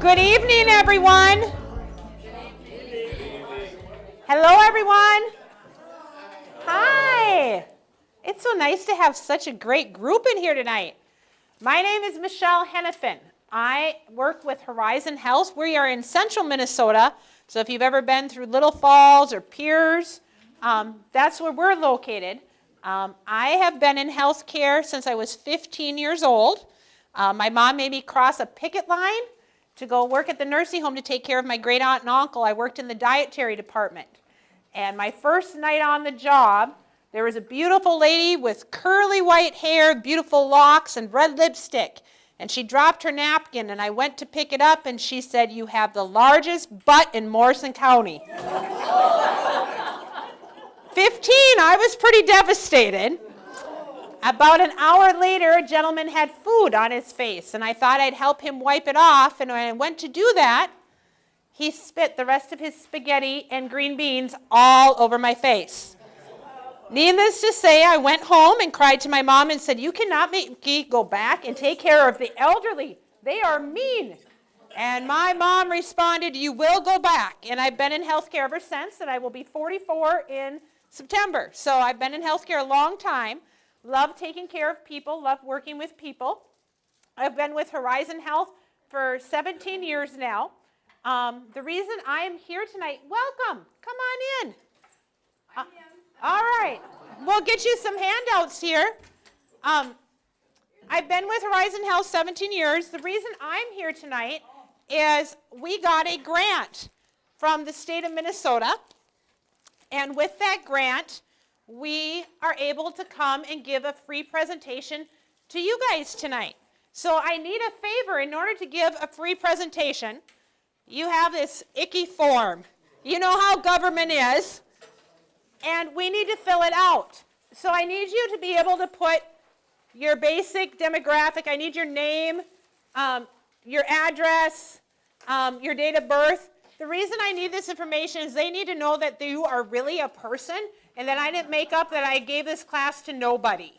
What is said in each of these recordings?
Good evening, everyone. Hello, everyone. Hi. It's so nice to have such a great group in here tonight. My name is Michelle Hennepin. I work with Horizon Health. We are in central Minnesota, so if you've ever been through Little Falls or Piers, that's where we're located. I have been in healthcare since I was 15 years old. My mom made me cross a picket line to go work at the nursing home to take care of my great aunt and uncle. I worked in the dietary department. And my first night on the job, there was a beautiful lady with curly white hair, beautiful locks, and red lipstick. And she dropped her napkin, and I went to pick it up, and she said, "You have the largest butt in Morrison County." 15, I was pretty devastated. About an hour later, a gentleman had food on his face, and I thought I'd help him wipe it off, and when I went to do that, he spit the rest of his spaghetti and green beans all over my face. Needless to say, I went home and cried to my mom and said, "You cannot make me go back and take care of the elderly. They are mean." And my mom responded, "You will go back." And I've been in healthcare ever since, and I will be 44 in September. So I've been in healthcare a long time. Love taking care of people, love working with people. I've been with Horizon Health for 17 years now. The reason I am here tonight, welcome, come on in. All right, we'll get you some handouts here. I've been with Horizon Health 17 years. The reason I'm here tonight is we got a grant from the state of Minnesota, and with that grant, we are able to come and give a free presentation to you guys tonight. So I need a favor. In order to give a free presentation, you have this icky form. You know how government is, and we need to fill it out. So I need you to be able to put your basic demographic. I need your name, your address, your date of birth. The reason I need this information is they need to know that you are really a person and that I didn't make up that I gave this class to nobody.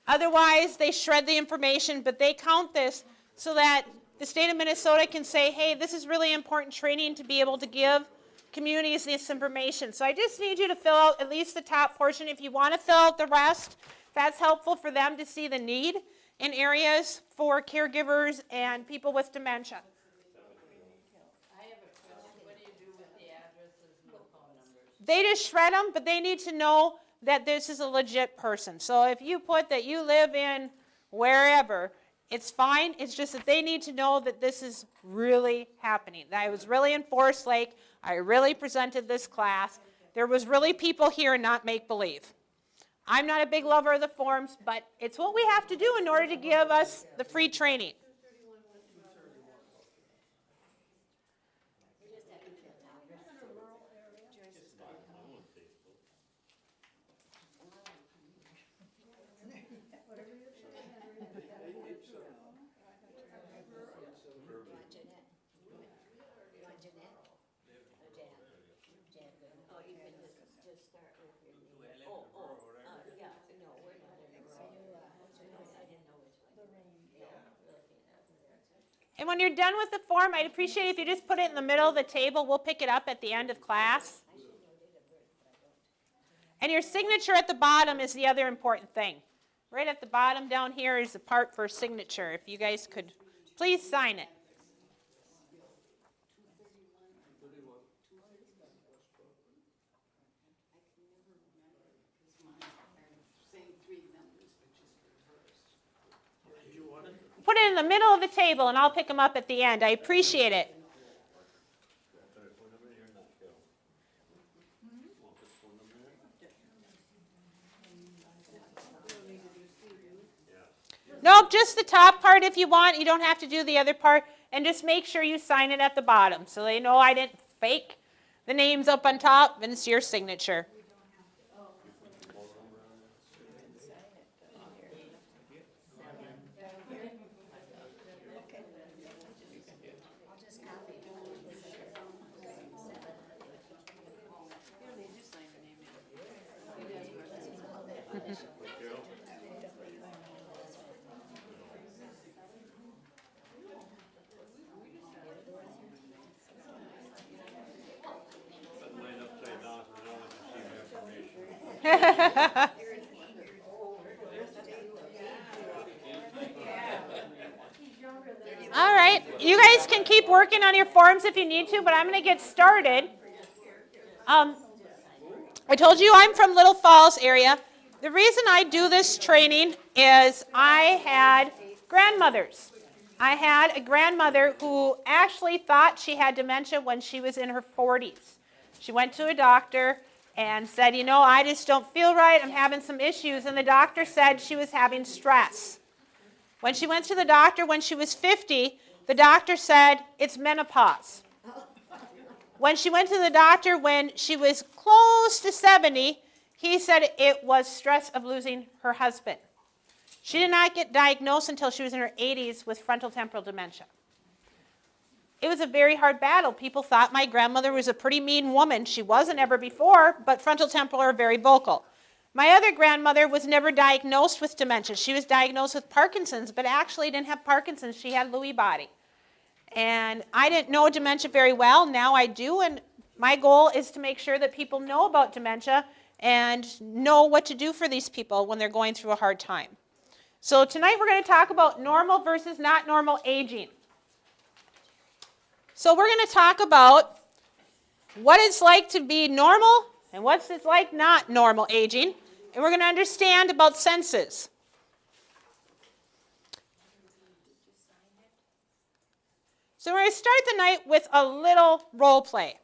Otherwise, they shred the information, but they count this so that the state of Minnesota can say, hey, this is really important training to be able to give communities this information. So I just need you to fill out at least the top portion. If you want to fill out the rest, that's helpful for them to see the need in areas for caregivers and people with dementia. They just shred them, but they need to know that this is a legit person. So if you put that you live in wherever, it's fine. It's just that they need to know that this is really happening. That I was really in Forest Lake. I really presented this class. There was really people here and not make-believe. I'm not a big lover of the forms, but it's what we have to do in order to give us the free training. And when you're done with the form, I'd appreciate it if you just put it in the middle of the table. We'll pick it up at the end of class. And your signature at the bottom is the other important thing. Right at the bottom down here is the part for signature. If you guys could please sign it. Put it in the middle of the table, and I'll pick them up at the end. I appreciate it. Nope, just the top part if you want. You don't have to do the other part. And just make sure you sign it at the bottom so they know I didn't fake the names up on top, and it's your signature. All right, you guys can keep working on your forms if you need to, but I'm going to get started. I told you I'm from Little Falls area. The reason I do this training is I had grandmothers. I had a grandmother who actually thought she had dementia when she was in her 40s. She went to a doctor and said, you know, I just don't feel right. I'm having some issues. And the doctor said she was having stress. When she went to the doctor when she was 50, the doctor said, it's menopause. When she went to the doctor when she was close to 70, he said it was stress of losing her husband. She did not get diagnosed until she was in her 80s with frontotemporal dementia. It was a very hard battle. People thought my grandmother was a pretty mean woman. She wasn't ever before, but frontotemporal are very vocal. My other grandmother was never diagnosed with dementia. She was diagnosed with Parkinson's, but actually didn't have Parkinson's. She had Lewy body. And I didn't know dementia very well. Now I do, and my goal is to make sure that people know about dementia and know what to do for these people when they're going through a hard time. So tonight we're going to talk about normal versus not normal aging. So we're going to talk about what it's like to be normal and what's it like not normal aging. And we're going to understand about senses. So we're going to start the night with a little role play.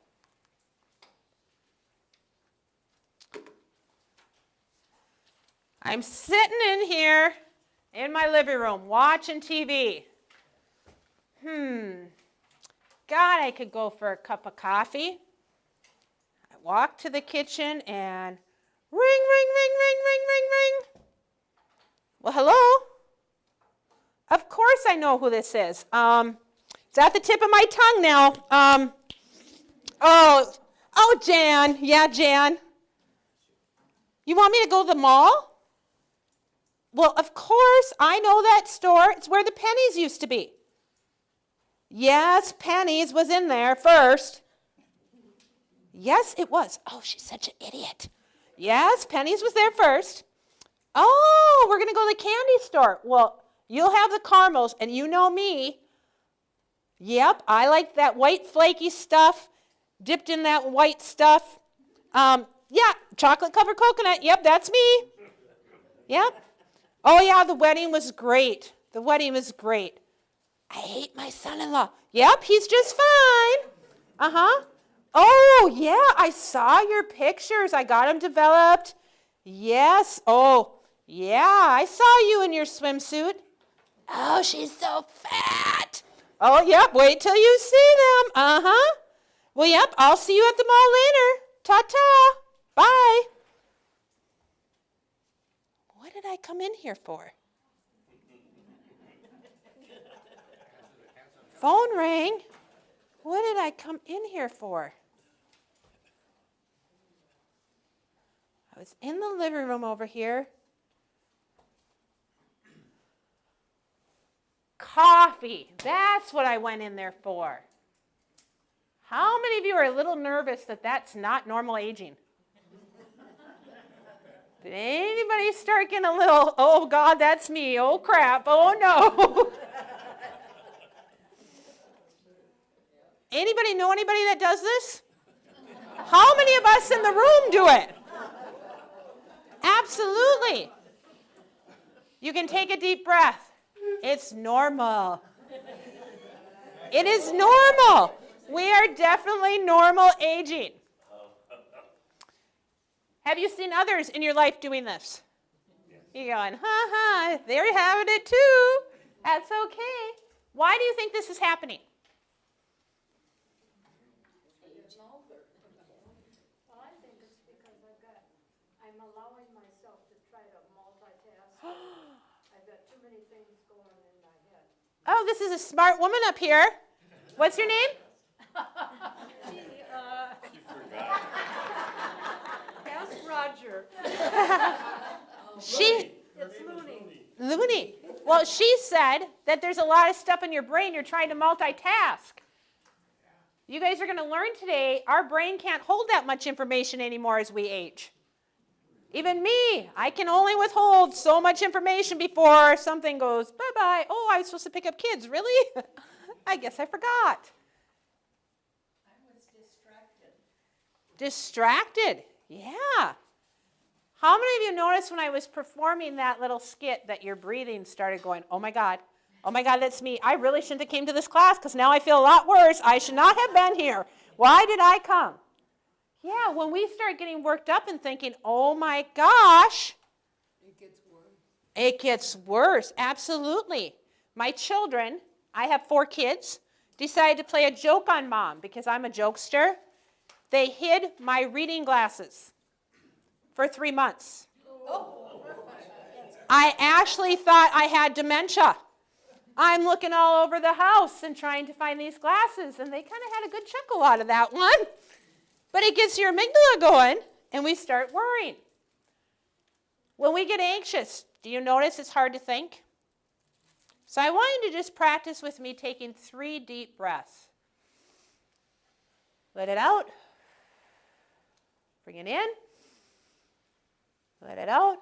I'm sitting in here in my living room watching TV. God, I could go for a cup of coffee. I walk to the kitchen and ring, ring, ring, ring, ring, ring, ring. Well, hello? Of course I know who this is. It's at the tip of my tongue now. Oh, Jan. Yeah, Jan. You want me to go to the mall? Well, of course, I know that store. It's where the Pennies used to be. Yes, Pennies was in there first. Yes, it was. Oh, she's such an idiot. Yes, Pennies was there first. Oh, we're going to go to the candy store. Well, you'll have the caramels, and you know me. Yep, I like that white flaky stuff, dipped in that white stuff. Yeah, chocolate-covered coconut. Yep, that's me. Yep. Oh, yeah, the wedding was great. The wedding was great. I hate my son-in-law. Yep, he's just fine. Uh-huh. Oh, yeah, I saw your pictures. I got them developed. Yes. Oh, yeah, I saw you in your swimsuit. Oh, she's so fat. Oh, yep, wait till you see them. Uh-huh. Well, yep, I'll see you at the mall later. Ta-ta. Bye. What did I come in here for? Phone rang. What did I come in here for? I was in the living room over here. Coffee. That's what I went in there for. How many of you are a little nervous that that's not normal aging? Did anybody start getting a little, oh God, that's me, oh crap, oh no. Anybody know anybody that does this? How many of us in the room do it? Absolutely. You can take a deep breath. It's normal. It is normal. We are definitely normal aging. Have you seen others in your life doing this? You're going, ha, they're having it too. That's okay. Why do you think this is happening? Well, I think it's because I'm allowing myself to try to multitask. I've got too many things going in my head. Oh, this is a smart woman up here. What's your name? Ask Roger. It's Looney. Looney. Well, she said that there's a lot of stuff in your brain. You're trying to multitask. You guys are going to learn today our brain can't hold that much information anymore as we age. Even me, I can only withhold so much information before something goes bye-bye. Oh, I was supposed to pick up kids. Really? I guess I forgot. I was distracted. Distracted. Yeah. How many of you noticed when I was performing that little skit that your breathing started going, oh my God, that's me. I really shouldn't have came to this class because now I feel a lot worse. I should not have been here. Why did I come? Yeah, when we start getting worked up and thinking, oh my gosh. It gets worse. It gets worse, absolutely. My children, I have 4 kids, decided to play a joke on Mom because I'm a jokester. They hid my reading glasses for 3 months. I actually thought I had dementia. I'm looking all over the house and trying to find these glasses, and they kind of had a good chuckle out of that one. But it gets your amygdala going, and we start worrying. When we get anxious, do you notice it's hard to think? So I want you to just practice with me taking 3 deep breaths. Let it out. Bring it in. Let it out.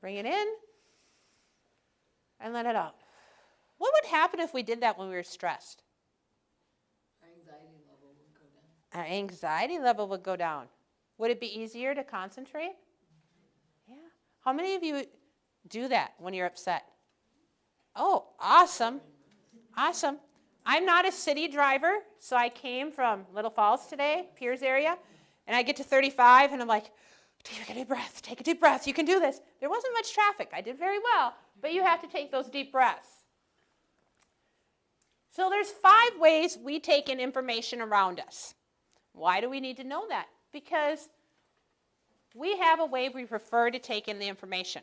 Bring it in. And let it out. What would happen if we did that when we were stressed? Our anxiety level would go down. Would it be easier to concentrate? Yeah. How many of you do that when you're upset? Oh, awesome. Awesome. I'm not a city driver, so I came from Little Falls today, Piers area, and I get to 35, and I'm like, take a deep breath, take a deep breath. You can do this. There wasn't much traffic. I did very well, but you have to take those deep breaths. So there's 5 ways we take in information around us. Why do we need to know that? Because we have a way we prefer to take in the information.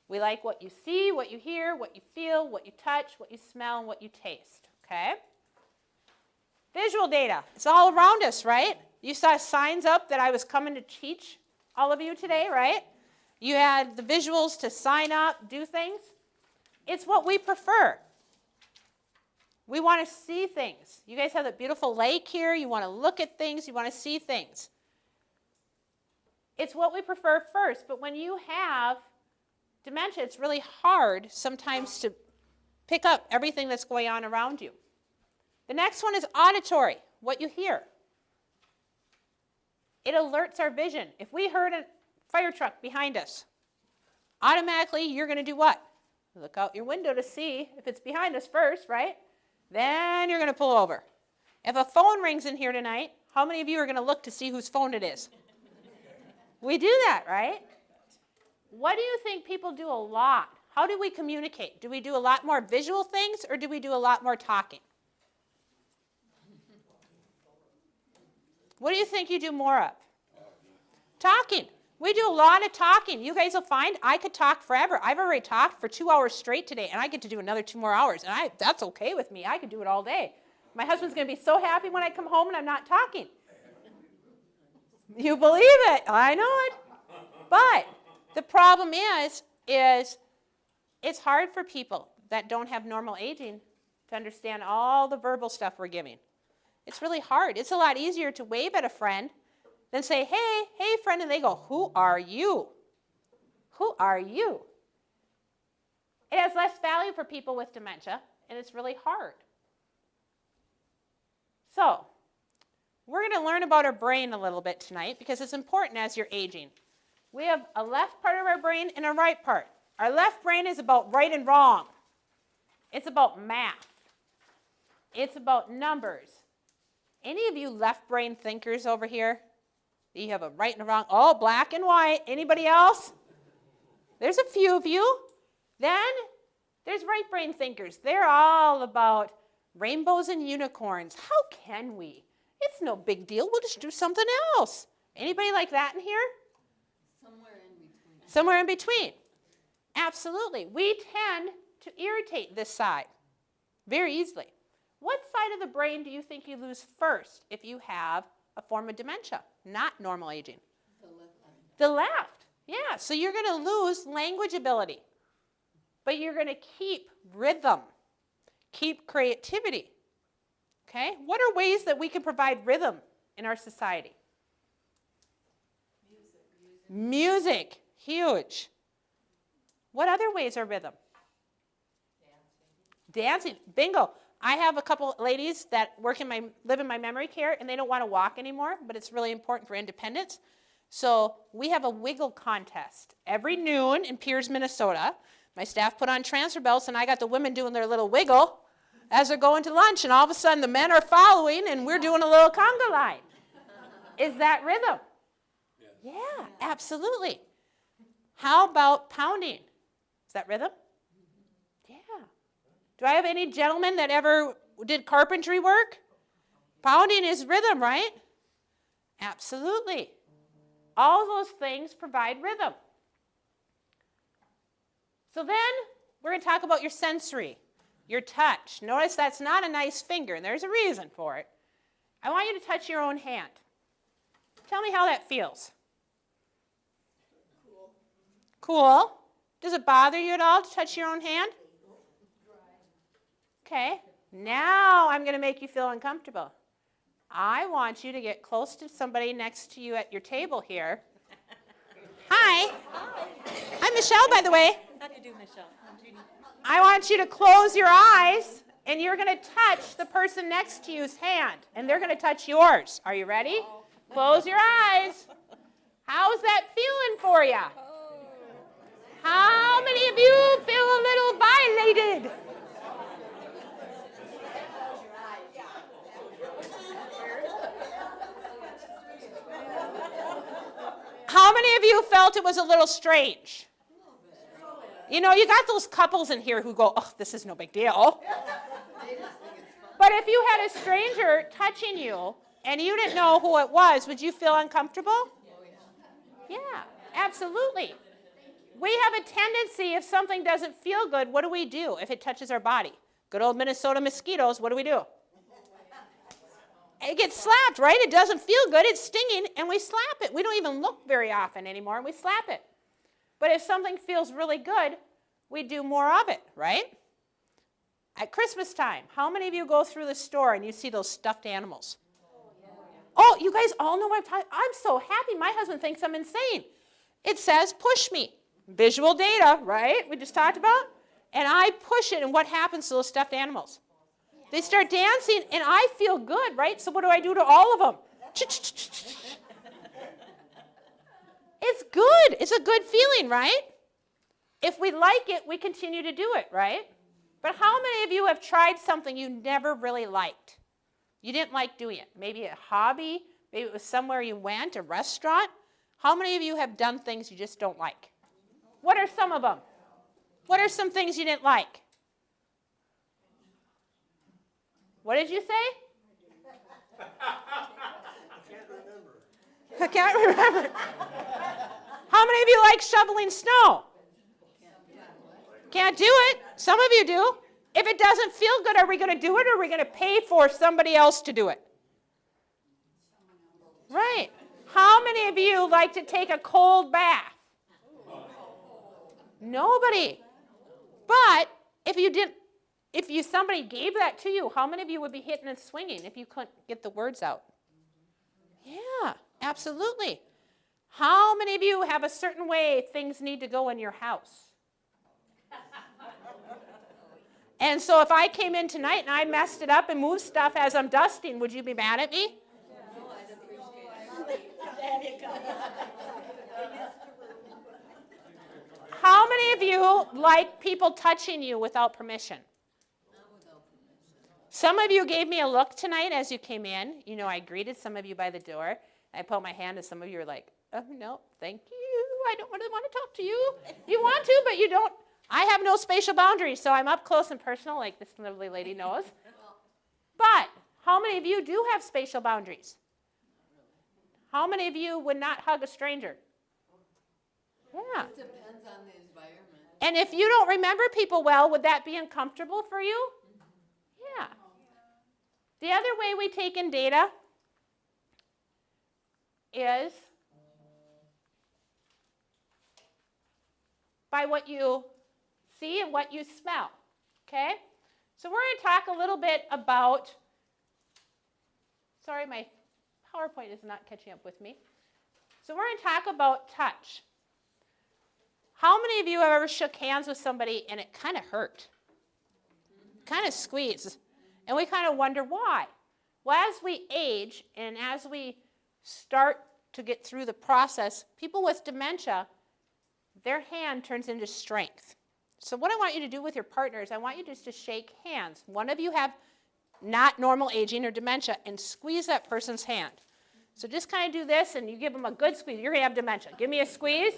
We like what you see, what you hear, what you feel, what you touch, what you smell, and what you taste, okay? Visual data. It's all around us, right? You saw signs up that I was coming to teach all of you today, right? You had the visuals to sign up, do things. It's what we prefer. We want to see things. You guys have that beautiful lake here. You want to look at things. You want to see things. It's what we prefer first. But when you have dementia, it's really hard sometimes to pick up everything that's going on around you. The next one is auditory, what you hear. It alerts our vision. If we heard a fire truck behind us, automatically you're going to do what? Look out your window to see if it's behind us first, right? Then you're going to pull over. If a phone rings in here tonight, how many of you are going to look to see whose phone it is? We do that, right? What do you think people do a lot? How do we communicate? Do we do a lot more visual things or do we do a lot more talking? What do you think you do more of? Talking. We do a lot of talking. You guys will find I could talk forever. I've already talked for 2 hours straight today, and I get to do another 2 more hours. And that's okay with me. I could do it all day. My husband's going to be so happy when I come home and I'm not talking. You believe it. I know it. But the problem is it's hard for people that don't have normal aging to understand all the verbal stuff we're giving. It's really hard. It's a lot easier to wave at a friend than say, hey, friend, and they go, who are you? Who are you? It has less value for people with dementia, and it's really hard. So, we're going to learn about our brain a little bit tonight because it's important as you're aging. We have a left part of our brain and a right part. Our left brain is about right and wrong. It's about math. It's about numbers. Any of you left brain thinkers over here? You have a right and a wrong, all black and white. Anybody else? There's a few of you. Then there's right brain thinkers. They're all about rainbows and unicorns. How can we? It's no big deal. We'll just do something else. Anybody like that in here? Somewhere in between. Somewhere in between. Absolutely. We tend to irritate this side very easily. What side of the brain do you think you lose first if you have a form of dementia, not normal aging? The left side. The left. Yeah, so you're going to lose language ability, but you're going to keep rhythm, keep creativity. Okay? What are ways that we can provide rhythm in our society? Music. Music, huge. What other ways are rhythm? Dancing, bingo. I have a couple ladies that live in my memory care, and they don't want to walk anymore, but it's really important for independence. So we have a wiggle contest every noon in Pierce, Minnesota. My staff put on transfer belts, and I got the women doing their little wiggle as they're going to lunch, and all of a sudden the men are following, and we're doing a little conga line. Is that rhythm? Yes. Yeah, absolutely. How about pounding? Is that rhythm? Yeah. Do I have any gentlemen that ever did carpentry work? Pounding is rhythm, right? Absolutely. All those things provide rhythm. So then we're going to talk about your sensory, your touch. Notice that's not a nice finger, and there's a reason for it. I want you to touch your own hand. Tell me how that feels. Cool. Does it bother you at all to touch your own hand? Okay. Now I'm going to make you feel uncomfortable. I want you to get close to somebody next to you at your table here. Hi. I'm Michelle, by the way. How do you do, Michelle? I want you to close your eyes, and you're going to touch the person next to you's hand, and they're going to touch yours. Are you ready? Close your eyes. How's that feeling for you? How many of you feel a little violated? How many of you felt it was a little strange? You know, you got those couples in here who go, oh, this is no big deal. But if you had a stranger touching you and you didn't know who it was, would you feel uncomfortable? Yeah, absolutely. We have a tendency, if something doesn't feel good, what do if it touches our body? Good old Minnesota mosquitoes, what do? It gets slapped, right? It doesn't feel good, it's stinging, and we slap it. We don't even look very often anymore, and we slap it. But if something feels really good, we do more of it, right? At Christmas time, how many of you go through the store and you see those stuffed animals? Oh, you guys all know what I'm talking about. I'm so happy. My husband thinks I'm insane. It says, push me. Visual data, right? We just talked about. And I push it, and what happens to those stuffed animals? They start dancing, and I feel good, right? So what do I do to all of them? It's good. It's a good feeling, right? If we like it, we continue to do it, right? But how many of you have tried something you never really liked? You didn't like doing it. Maybe a hobby, maybe it was somewhere you went, a restaurant. How many of you have done things you just don't like? What are some of them? What are some things you didn't like? What did you say? I can't remember. How many of you like shoveling snow? Can't do it. Some of you do. If it doesn't feel good, are we going to do it, or are we going to pay for somebody else to do it? Right. How many of you like to take a cold bath? Nobody. But if somebody gave that to you, how many of you would be hitting and swinging if you couldn't get the words out? Yeah, absolutely. How many of you have a certain way things need to go in your house? And so if I came in tonight and I messed it up and moved stuff as I'm dusting, would you be mad at me? No, I'd appreciate it. How many of you like people touching you without permission? Some of you gave me a look tonight as you came in. You know, I greeted some of you by the door. I put my hand, and some of you were like, oh, no, thank you. I don't really want to talk to you. You want to, but you don't. I have no spatial boundaries, so I'm up close and personal, like this lovely lady knows. But how many of you do have spatial boundaries? How many of you would not hug a stranger? Yeah. It depends on the environment. And if you don't remember people well, would that be uncomfortable for you? Yeah. The other way we take in data is by what you see and what you smell, okay? So we're going to talk a little bit about, sorry, my PowerPoint is not catching up with me. So we're going to talk about touch. How many of you have ever shook hands with somebody and it kind of hurt? Kind of squeezed. And we kind of wonder why. Well, as we age and as we start to get through the process, people with dementia, their hand turns into strength. So what I want you to do with your partner is I want you just to shake hands. One of you have not normal aging or dementia and squeeze that person's hand. So just kind of do this and you give them a good squeeze. You're going to have dementia. Give me a squeeze.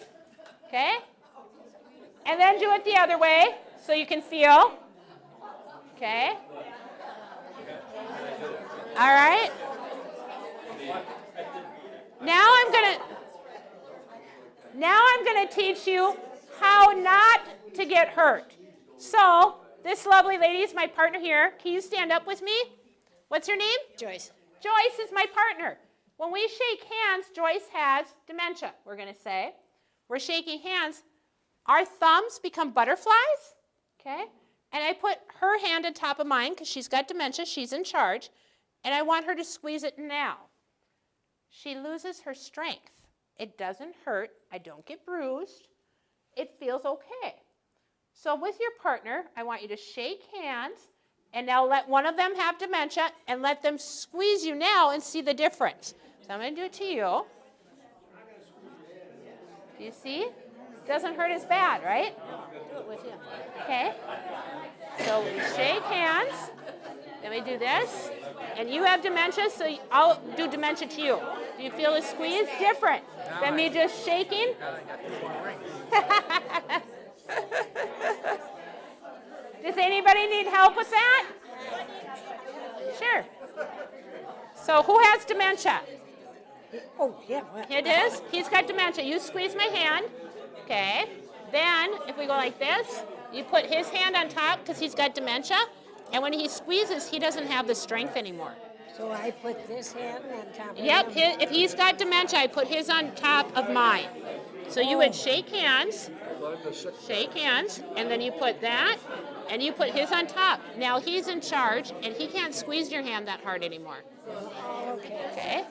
Okay? And then do it the other way so you can feel. Okay? All right? Now I'm going to teach you how not to get hurt. So, this lovely lady is my partner here. Can you stand up with me? What's your name? Joyce. Joyce is my partner. When we shake hands, Joyce has dementia, we're going to say. We're shaking hands. Our thumbs become butterflies, okay? And I put her hand on top of mine because she's got dementia. She's in charge. And I want her to squeeze it now. She loses her strength. It doesn't hurt. I don't get bruised. It feels okay. So with your partner, I want you to shake hands and now let one of them have dementia and let them squeeze you now and see the difference. So I'm going to do it to you. Do you see? Doesn't hurt as bad, right? Do it with you. Okay. So we shake hands. Then we do this. And you have dementia, so I'll do dementia to you. Do you feel the squeeze? Different than me just shaking? Does anybody need help with that? Sure. So who has dementia? Oh, yeah. Well, It is. He's got dementia. You squeeze my hand. Okay. Then, if we go like this, you put his hand on top because he's got dementia. And when he squeezes, he doesn't have the strength anymore. so I put this hand on top of Yep. him. If he's got dementia, I put his on top of mine. So you would shake hands, and then you put that, and you put his on top. Now he's in charge, and he can't squeeze your hand that hard anymore. Okay?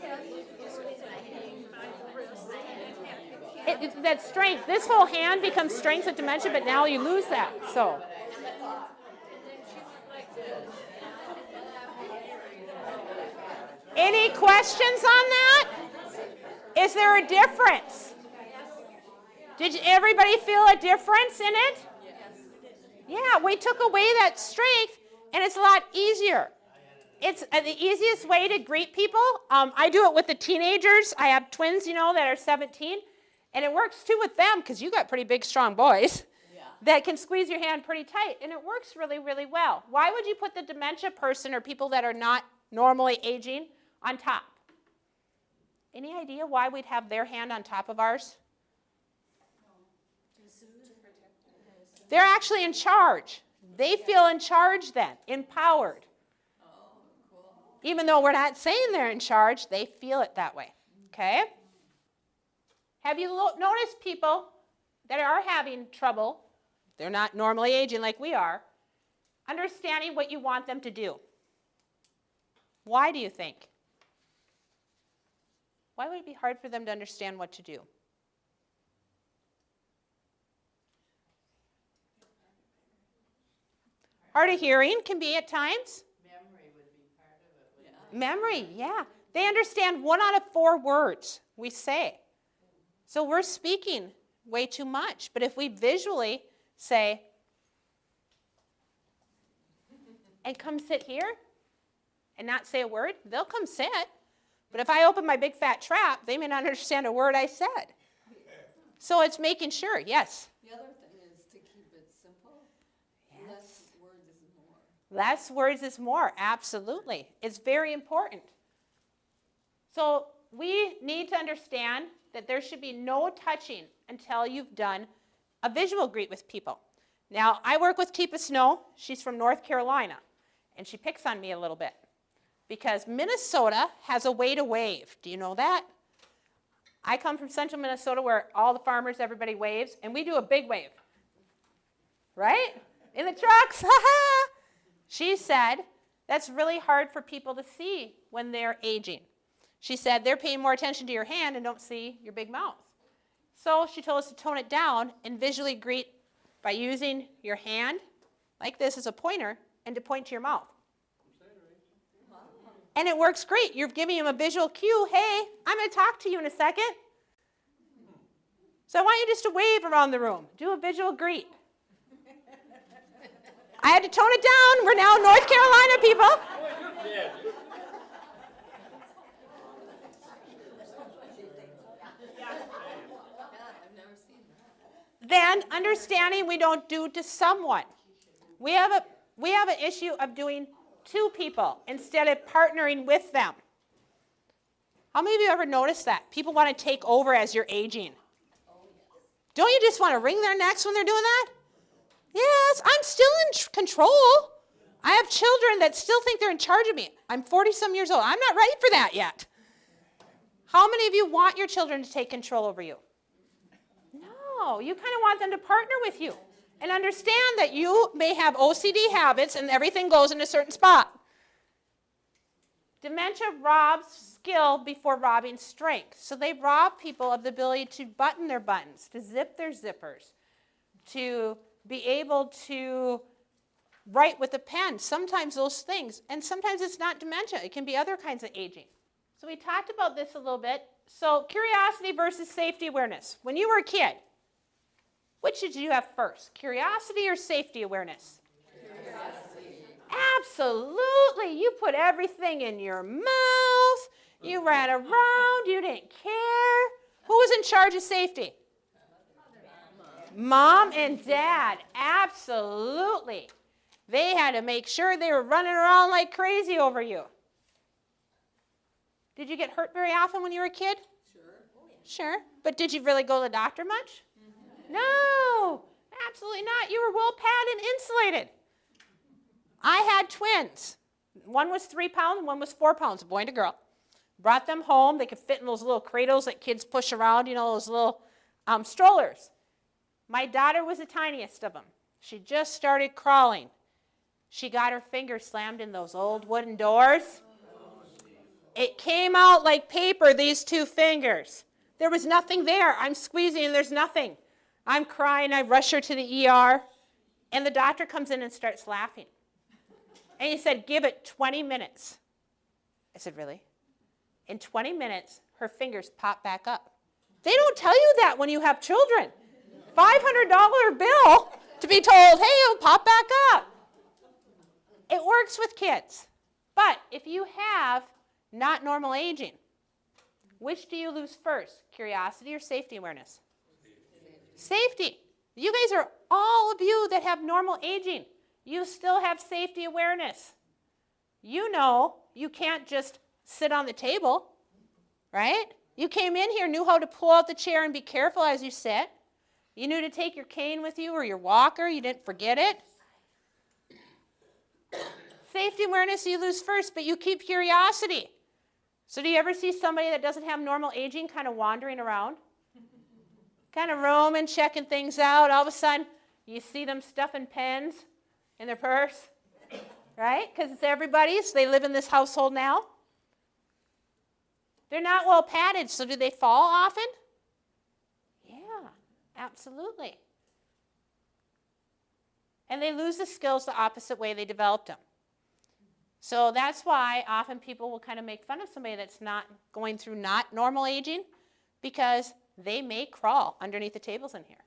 That's strength. This whole hand becomes strength with dementia, but now you lose that. So. Any questions on that? Is there a difference? Did everybody feel a difference in it? Yeah, we took away that strength, and it's a lot easier. It's the easiest way to greet people. I do it with the teenagers. I have twins, that are 17, and it works too with them because you got pretty big, strong boys that can squeeze your hand pretty tight, and it works really, really well. Why would you put the dementia person or people that are not normally aging on top? Any idea why we'd have their hand on top of ours? They're actually in charge. They feel in charge then, empowered. Even though we're not saying they're in charge, they feel it that way. Okay? Have you noticed people that are having trouble, they're not normally aging like we are, understanding what you want them to do? Why do you think? Why would it be hard for them to understand what to do? Hard of hearing can be at times. Memory would be part of it. Wouldn't it? Memory, yeah. They understand 1 out of 4 words we say. So we're speaking way too much. But if we visually say, and come sit here, and not say a word, they'll come sit. But if I open my big fat trap, they may not understand a word I said. So it's making sure, yes. The other thing is to keep it simple. Less words is more. Less words is more, absolutely. It's very important. So we need to understand that there should be no touching until you've done a visual greet with people. Now, I work with Teepa Snow. She's from North Carolina, and she picks on me a little bit because Minnesota has a way to wave. Do you know that? I come from central Minnesota where all the farmers, everybody waves, and we do a big wave. Right? In the trucks, ha-ha! She said that's really hard for people to see when they're aging. She said, they're paying more attention to your hand and don't see your big mouth. So she told us to tone it down and visually greet by using your hand like this as a pointer and to point to your mouth. And it works great. You're giving them a visual cue. Hey, I'm going to talk to you in a second. So I want you just to wave around the room. Do a visual greet. I had to tone it down. We're now North Carolina people. I've never seen that. Then understanding we don't do to someone. We have an issue of doing to people instead of partnering with them. How many of you ever noticed that? People want to take over as you're aging. Don't you just want to wring their necks when they're doing that? Yes, I'm still in control. I have children that still think they're in charge of me. I'm 40-some years old. I'm not ready for that yet. How many of you want your children to take control over you? No, you kind of want them to partner with you and understand that you may have OCD habits and everything goes in a certain spot. Dementia robs skill before robbing strength. So they rob people of the ability to button their buttons, to zip their zippers, to be able to write with a pen. Sometimes those things. And sometimes it's not dementia. It can be other kinds of aging. So we talked about this a little bit. So curiosity versus safety awareness. When you were a kid, which did you have first? Curiosity or safety awareness? Curiosity. Absolutely. You put everything in your mouth. You ran around. You didn't care. Who was in charge of safety? Mom and Dad. Absolutely. They had to make sure they were running around like crazy over you. Did you get hurt very often when you were a kid? Sure. But did you really go to the doctor much? No, absolutely not. You were well padded and insulated. I had twins. One was 3 pounds and one was 4 pounds, a boy and a girl. Brought them home. They could fit in those little cradles that kids push around, those little strollers. My daughter was the tiniest of them. She just started crawling. She got her finger slammed in those old wooden doors. It came out like paper, these 2 fingers. There was nothing there. I'm squeezing and there's nothing. I'm crying. I rush her to the ER. And the doctor comes in and starts laughing. And he said, give it 20 minutes. I said, really? In 20 minutes, her fingers pop back up. They don't tell you that when you have children. $500 bill to be told, hey, it'll pop back up. It works with kids. But if you have not normal aging, which do you lose first, curiosity or safety awareness? Safety. You guys are, all of you that have normal aging, you still have safety awareness. You know you can't just sit on the table, right? You came in here, knew how to pull out the chair and be careful as you sit. You knew to take your cane with you or your walker. You didn't forget it. Safety awareness you lose first, but you keep curiosity. So do you ever see somebody that doesn't have normal aging kind of wandering around? Kind of roaming, checking things out. All of a sudden, you see them stuffing pens in their purse, right? Because it's everybody's. They live in this household now. They're not well padded, so do they fall often? Yeah, absolutely. And they lose the skills the opposite way they developed them. So that's why often people will kind of make fun of somebody that's not going through not normal aging, because they may crawl underneath the tables in here.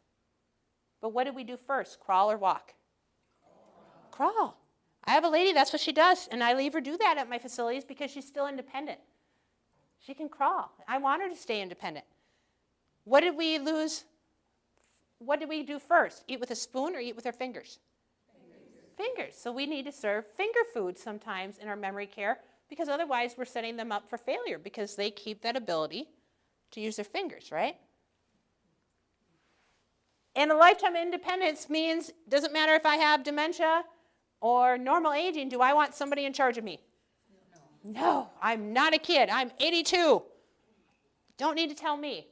But what did we do first, crawl or walk? Crawl. I have a lady, that's what she does, and I leave her do that at my facilities because she's still independent. She can crawl. I want her to stay independent. What did we lose? What did we do first? Eat with a spoon or eat with our fingers? Fingers. So we need to serve finger food sometimes in our memory care, because otherwise we're setting them up for failure because they keep that ability to use their fingers, right? And a lifetime of independence means, doesn't matter if I have dementia or normal aging, do I want somebody in charge of me? No, I'm not a kid. I'm 82. Don't need to tell me.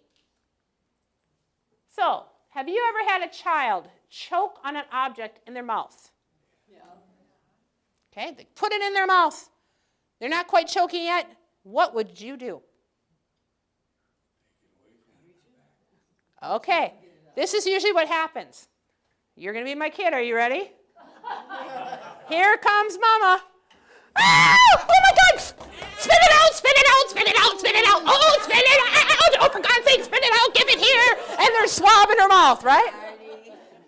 So, have you ever had a child choke on an object in their mouth? Yeah. Okay, they put it in their mouth. They're not quite choking yet. What would you do? Okay, this is usually what happens. You're going to be my kid. Are you ready? Here comes Mama. Ah! Oh my God! Spit it out, spit it out, spit it out, spit it out. Oh, spit it out. Oh, for God's sake, spit it out. Give it here. And they're swabbing her mouth, right?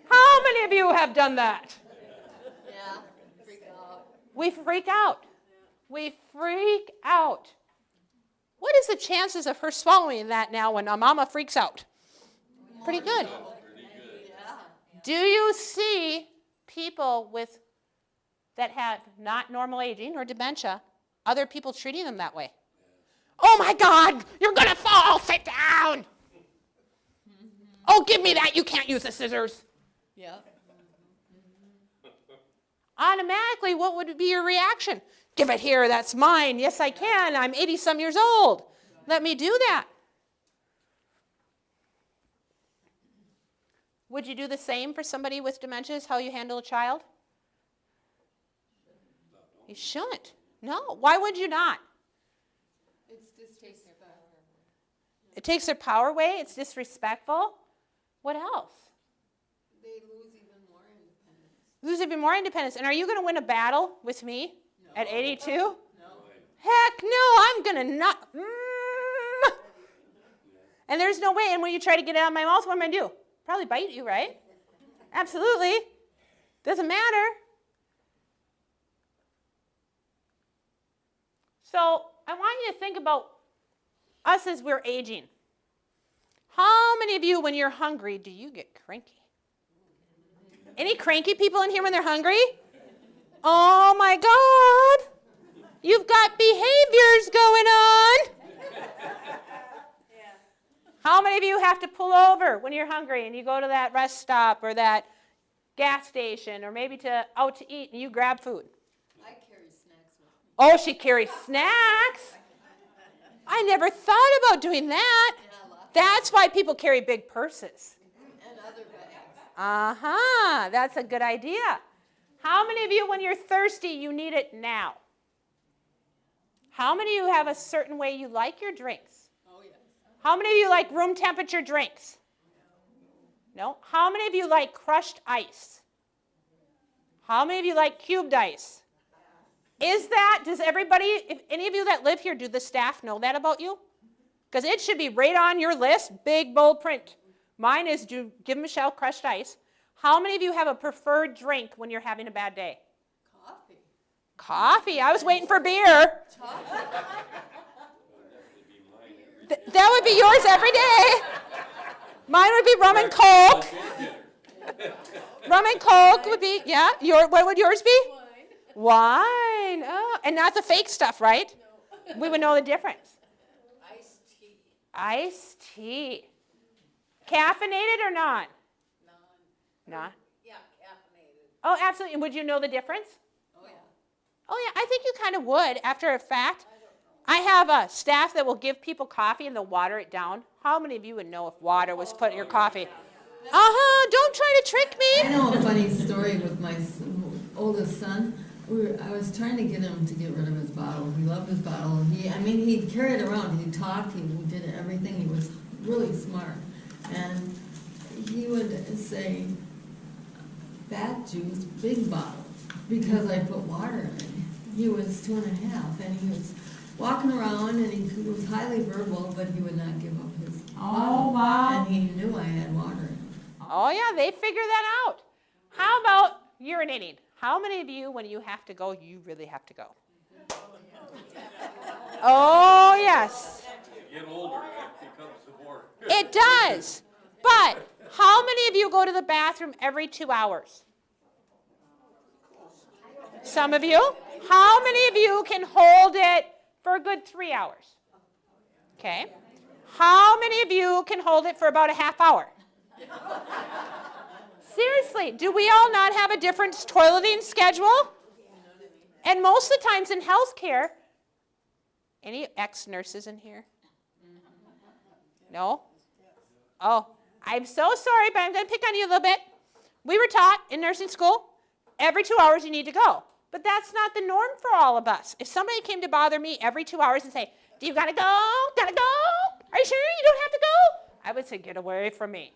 How many of you have done that? Yeah, freak out. We freak out. We freak out. What is the chances of her swallowing that now when a mama freaks out? Pretty good. Do you see people that have not normal aging or dementia, other people treating them that way? Oh my God, you're going to fall, sit down. Oh, give me that, you can't use the scissors. Yeah. Automatically, what would be your reaction? Give it here, that's mine. Yes, I can. I'm 80-some years old. Let me do that. Would you do the same for somebody with dementia as how you handle a child? You shouldn't. No. Why would you not? It's just takes their power. It takes their power away. It's disrespectful. What else? They lose even more independence. Lose even more independence. And are you going to win a battle with me at 82? No. Heck no, I'm going to not. And there's no way. And when you try to get it out of my mouth, what am I going to do? Probably bite you, right? Absolutely. Doesn't matter. So I want you to think about us as we're aging. How many of you, when you're hungry, do you get cranky? Any cranky people in here when they're hungry? Oh my God. You've got behaviors going on. How many of you have to pull over when you're hungry and you go to that rest stop or that gas station or maybe out to eat and you grab food? I carry snacks with me. Oh, she carries snacks. I never thought about doing that. Yeah, lots. That's why people carry big purses. And other bags. Uh-huh, that's a good idea. How many of you, when you're thirsty, you need it now? How many of you have a certain way you like your drinks? Oh, yes. How many of you like room temperature drinks? No? How many of you like crushed ice? How many of you like cubed ice? Does everybody, if any of you that live here, do the staff know that about you? Because it should be right on your list, big bold print. Mine is give Michelle crushed ice. How many of you have a preferred drink when you're having a bad day? Coffee. Coffee. I was waiting for beer. Chocolate. That would be yours every day. Mine would be rum and Coke. Rum and Coke would be, yeah. What would yours be? Wine. Oh, and not the fake stuff, right? No. We would know the difference. Iced tea. Iced tea. Caffeinated or not? None. Not. Yeah, caffeinated. Oh, absolutely. And would you know the difference? Oh, yeah. Oh, yeah. I think you kind of would after a fact. I have a staff that will give people coffee and they'll water it down. How many of you would know if water was put in your coffee? Don't try to trick me. I know a funny story with my oldest son. I was trying to get him to get rid of his bottle. He loved his bottle. He'd carry it around. He talked. He did everything. He was really smart. And he would say, fat juice, big bottle, because I put water in it. He was 2.5, and he was walking around, and he was highly verbal, but he would not give up his bottle. Wow. And he knew I had water in it. Oh, yeah, they figure that out. How about urinating? How many of you, when you have to go, you really have to go? Oh, yes. You get older, that becomes more. It does. But how many of you go to the bathroom every 2 hours? Some of you. How many of you can hold it for a good 3 hours? Okay. How many of you can hold it for about a half hour? Seriously, do we all not have a different toileting schedule? And most of the times in healthcare, any ex-nurses in here? No? Oh, I'm so sorry, but I'm going to pick on you a little bit. We were taught in nursing school, every 2 hours you need to go. But that's not the norm for all of us. If somebody came to bother me every 2 hours and say, do you got to go? Got to go? Are you sure you don't have to go? I would say, get away from me.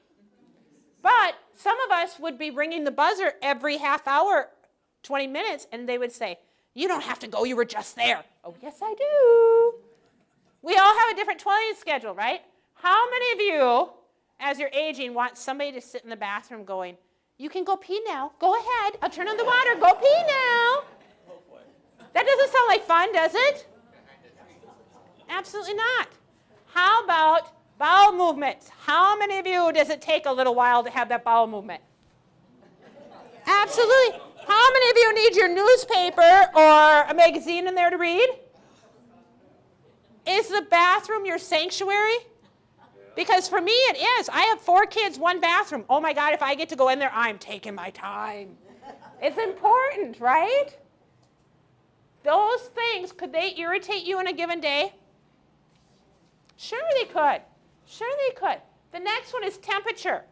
But some of us would be ringing the buzzer every half hour, 20 minutes, and they would say, you don't have to go, you were just there. Oh, yes, I do. We all have a different toilet schedule, right? How many of you, as you're aging, want somebody to sit in the bathroom going, you can go pee now. Go ahead. I'll turn on the water. Go pee now. That doesn't sound like fun, does it? Absolutely not. How about bowel movements? How many of you does it take a little while to have that bowel movement? Absolutely. How many of you need your newspaper or a magazine in there to read? Is the bathroom your sanctuary? Because for me it is. I have 4 kids, 1 bathroom. Oh my God, if I get to go in there, I'm taking my time. It's important, right? Those things, could they irritate you in a given day? Sure they could. Sure they could. The next one is temperature.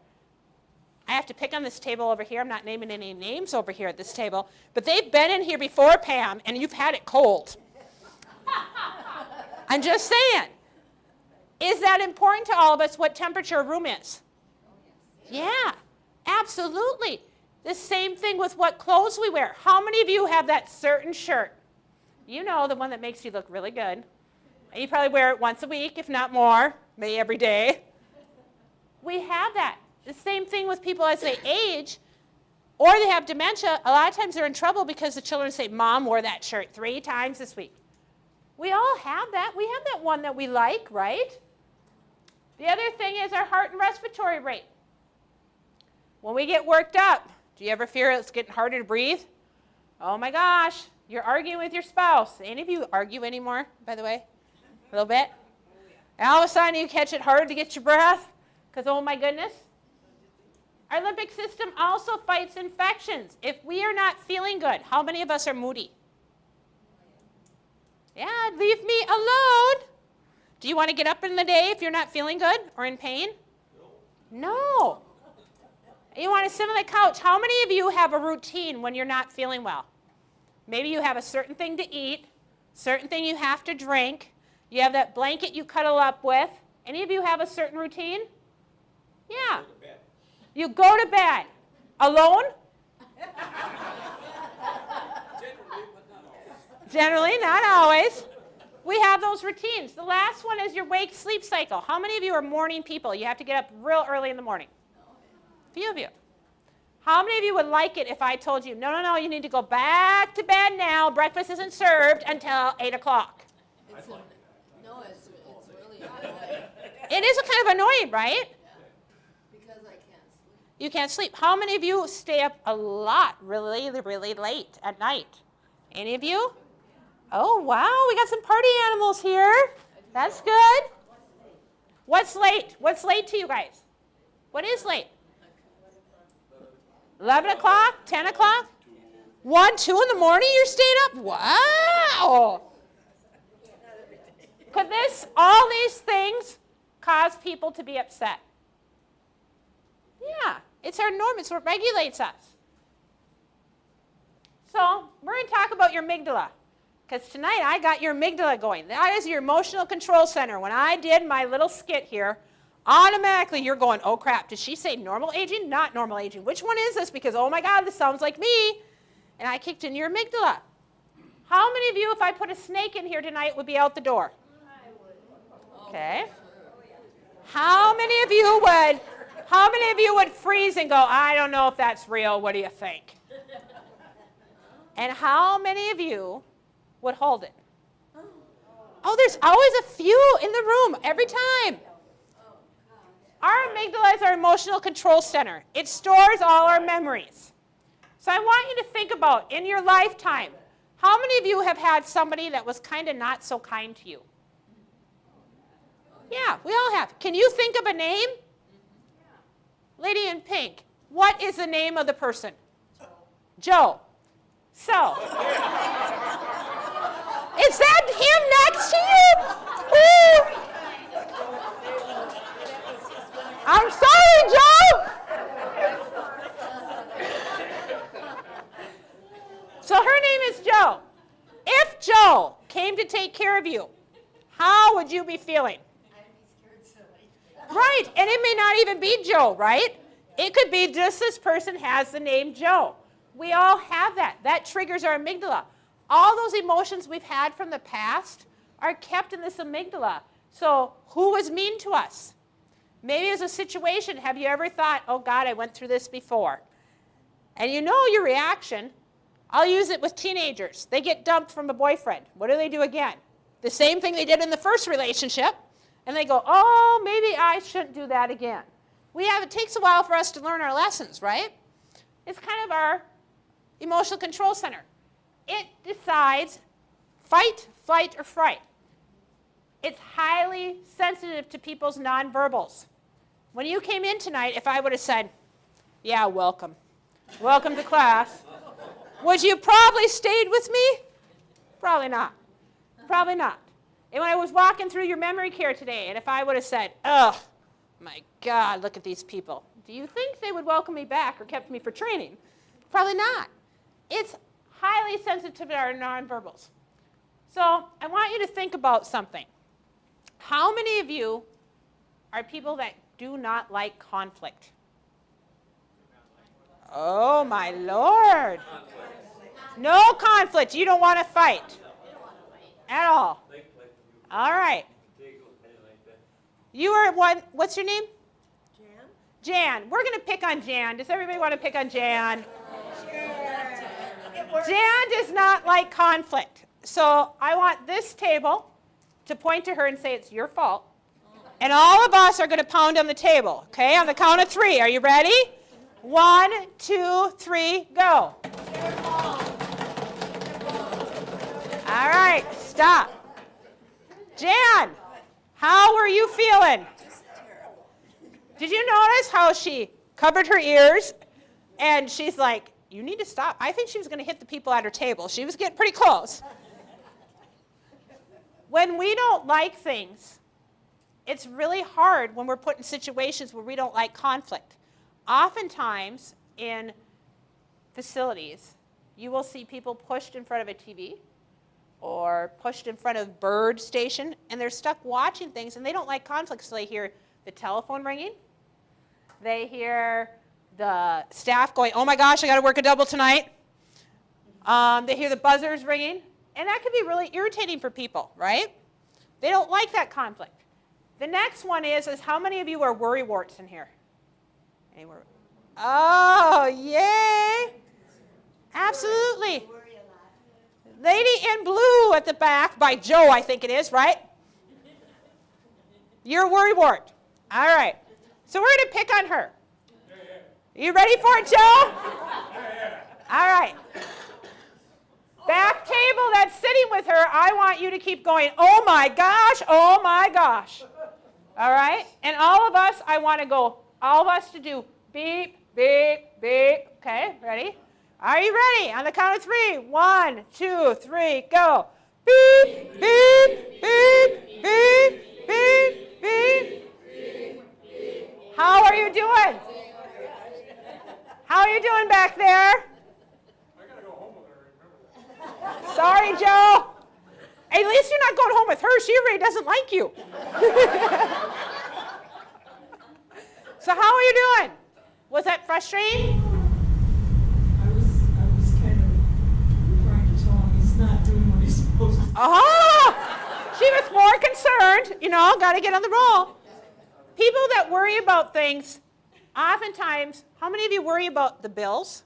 I have to pick on this table over here. I'm not naming any names over here at this table. But they've been in here before, Pam, and you've had it cold. I'm just saying. Is that important to all of us what temperature a room is? Yeah, absolutely. The same thing with what clothes we wear. How many of you have that certain shirt? You know, the one that makes you look really good. And you probably wear it once a week, if not more, maybe every day. We have that. The same thing with people as they age or they have dementia. A lot of times they're in trouble because the children say, Mom wore that shirt 3 times this week. We all have that. We have that one that we like, right? The other thing is our heart and respiratory rate. When we get worked up, do you ever fear it's getting harder to breathe? Oh my gosh, you're arguing with your spouse. Any of you argue anymore, by the way? A little bit? And all of a sudden you catch it harder to get your breath because, oh my goodness. Our limbic system also fights infections. If we are not feeling good, how many of us are moody? Yeah, leave me alone. Do you want to get up in the day if you're not feeling good or in pain? No. You want to sit on the couch. How many of you have a routine when you're not feeling well? Maybe you have a certain thing to eat, certain thing you have to drink. You have that blanket you cuddle up with. Any of you have a certain routine? Yeah. You go to bed. Alone? Generally, not always. We have those routines. The last one is your wake-sleep cycle. How many of you are morning people? You have to get up real early in the morning. A few of you. How many of you would like it if I told you, no, you need to go back to bed now. Breakfast isn't served until 8 o'clock. It's really annoying. It is a kind of annoying, right? Because I can't sleep. You can't sleep. How many of you stay up a lot, really, really late at night? Any of you? Oh, wow, we got some party animals here. That's good. What's late? What's late to you guys? What is late? 11 o'clock? 10 o'clock? 1, 2 in the morning you're staying up? Wow. Could all these things cause people to be upset? Yeah, it's our norm. It's what regulates us. So we're going to talk about your amygdala. Because tonight I got your amygdala going. That is your emotional control center. When I did my little skit here, automatically you're going, oh crap, did she say normal aging? Not normal aging. Which one is this? Because, oh my God, this sounds like me. And I kicked in your amygdala. How many of you, if I put a snake in here tonight, would be out the door? Okay. How many of you would freeze and go, I don't know if that's real. What do you think? And how many of you would hold it? Oh, there's always a few in the room every time. Our amygdala is our emotional control center. It stores all our memories. So I want you to think about, in your lifetime, how many of you have had somebody that was kind of not so kind to you? Yeah, we all have. Can you think of a name? Lady in pink, what is the name of the person? Joe. So, is that him next to you? Ooh. I'm sorry, Joe. So her name is Joe. If Joe came to take care of you, how would you be feeling? I'd be scared silly. Right, and it may not even be Joe, right? It could be just this person has the name Joe. We all have that. That triggers our amygdala. All those emotions we've had from the past are kept in this amygdala. So who was mean to us? Maybe it was a situation. Have you ever thought, oh God, I went through this before? And you know your reaction. I'll use it with teenagers. They get dumped from a boyfriend. What do they do again? The same thing they did in the first relationship. And they go, oh, maybe I shouldn't do that again. It takes a while for us to learn our lessons, right? It's kind of our emotional control center. It decides fight, flight, or fright. It's highly sensitive to people's nonverbals. When you came in tonight, if I would have said, yeah, welcome. Welcome to class. Would you probably stayed with me? Probably not. Probably not. And when I was walking through your memory care today, and if I would have said, oh, my God, look at these people. Do you think they would welcome me back or kept me for training? Probably not. It's highly sensitive to our nonverbals. So I want you to think about something. How many of you are people that do not like conflict? Oh, my Lord. No conflict. You don't want to fight at all. All right. You are one. What's your name? Jan. We're going to pick on Jan. Does everybody want to pick on Jan? Jan does not like conflict. So I want this table to point to her and say it's your fault. And all of us are going to pound on the table, okay? On the count of 3. Are you ready? 1, 2, 3, go. All right, stop. Jan, how were you feeling? Did you notice how she covered her ears and she's like, you need to stop. I think she was going to hit the people at her table. She was getting pretty close. When we don't like things, it's really hard when we're put in situations where we don't like conflict. Oftentimes in facilities, you will see people pushed in front of a TV or pushed in front of bird station, and they're stuck watching things, and they don't like conflict, so they hear the telephone ringing. They hear the staff going, oh my gosh, I got to work a double tonight. They hear the buzzers ringing, and that can be really irritating for people, right? They don't like that conflict. The next one is how many of you are worrywarts in here? Anywhere? Oh, yay! Absolutely. Lady in blue at the back, by Joe, I think it is, right? You're a worrywart. All right. So we're going to pick on her. You ready for it, Joe? All right. Back table that's sitting with her, I want you to keep going, oh my gosh, oh my gosh. All right? And all of us, I want to go, all of us to do beep, beep, beep. Okay, ready? Are you ready? On the count of 3. 1, 2, 3, go. Beep, beep, beep, beep, beep, beep. How are you doing? How are you doing back there? I gotta go home with her, remember that. Sorry, Joe. At least you're not going home with her. She really doesn't like you. So how are you doing? Was that frustrating? I was kind of trying to tell him he's not doing what he's supposed to do. Oh, she was more concerned, got to get on the roll. People that worry about things, oftentimes, how many of you worry about the bills?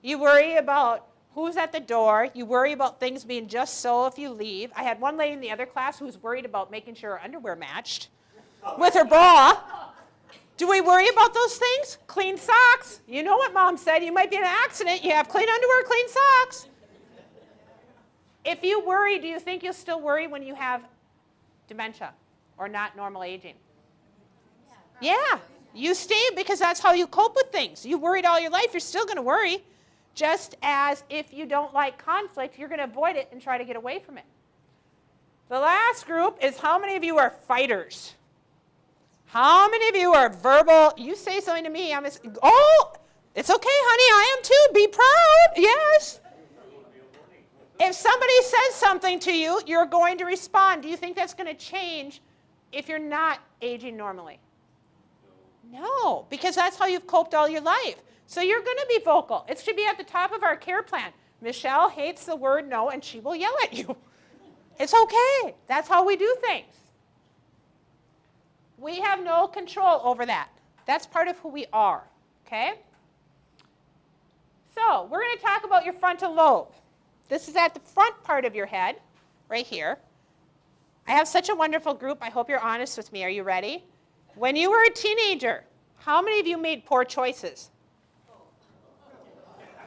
You worry about who's at the door. You worry about things being just so if you leave. I had one lady in the other class who was worried about making sure her underwear matched with her bra. Do we worry about those things? Clean socks. You know what Mom said. You might be in an accident. You have clean underwear, clean socks. If you worry, do you think you'll still worry when you have dementia or not normal aging? Yeah. You stay because that's how you cope with things. You worried all your life. You're still going to worry. Just as if you don't like conflict, you're going to avoid it and try to get away from it. The last group is how many of you are fighters? How many of you are verbal? You say something to me, oh, it's okay, honey, I am too. Be proud. Yes. If somebody says something to you, you're going to respond. Do you think that's going to change if you're not aging normally? No, because that's how you've coped all your life. So you're going to be vocal. It should be at the top of our care plan. Michelle hates the word no, and she will yell at you. It's okay. That's how we do things. We have no control over that. That's part of who we are, okay? So we're going to talk about your frontal lobe. This is at the front part of your head, right here. I have such a wonderful group. I hope you're honest with me. Are you ready? When you were a teenager, how many of you made poor choices?